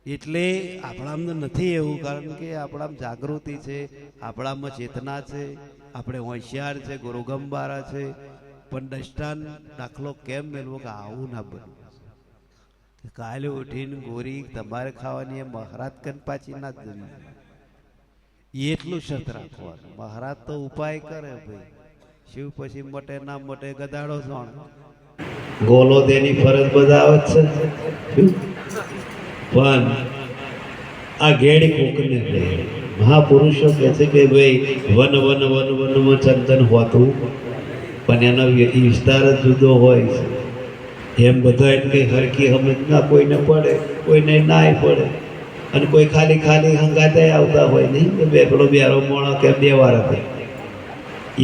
એટલે આપણામાં નથી એવું કારણ કે આપણામાં જાગૃતિ છે આપણામાં ચેતના છે આપણે હોશિયાર છે ગુરુગંબારા છે પણ દષ્ટાન દાખલો કેમ મેળવો કે આવું ના બને કાલે ઉઠીને ગોરી તમારે ખાવાની એ મહારાજ કન પાછી ના જ જવી એટલું શત રાખવાનું મહારાજ તો ઉપાય કરે ભાઈ શિવ પછી મટે ના મટે ગધાડો જોણ ગોલો તેની ફરજ બજાવે છે પણ આ ઘેડી કોકને મહાપુરુષો કહે છે કે ભાઈ વનમાં ચંદન હોતું પણ એનો વિસ્તાર જ જુદો હોય છે એમ બધા કઈ હરકી સમજ ના કોઈને પડે, કોઈને નાય પડે, અને કોઈ ખાલી ખાલી હંગાતે આવતા હોય નહીં કે બેકડો બેરો મોણો કે બે વાર હતા.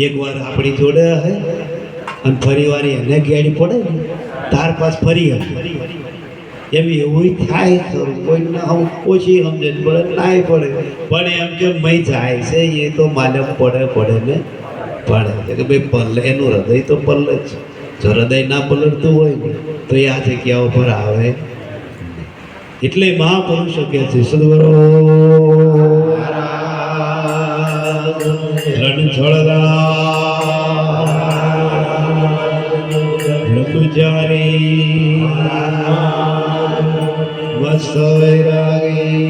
એક વાર આપણી જોડે હે અને ફરી વાર એને ગેડી પડે ને તાર પાસ ફરી હતી એમ એવું થાય ખરું. કોઈને હું ઓછી સમજે પડે નાય પડે, પણ એમ કે મય જાય છે એ તો માલમ પડે ને પડે કે ભાઈ પલ્લે એનું હૃદય તો પલ્લે જ. જો હૃદય ના પલટતું હોય ને તો એ આ જગ્યા ઉપર આવે. એટલે મહાપુરુષો કહે છે સદગુરુ રણછોડદાસ મસ્ત વૈરાગી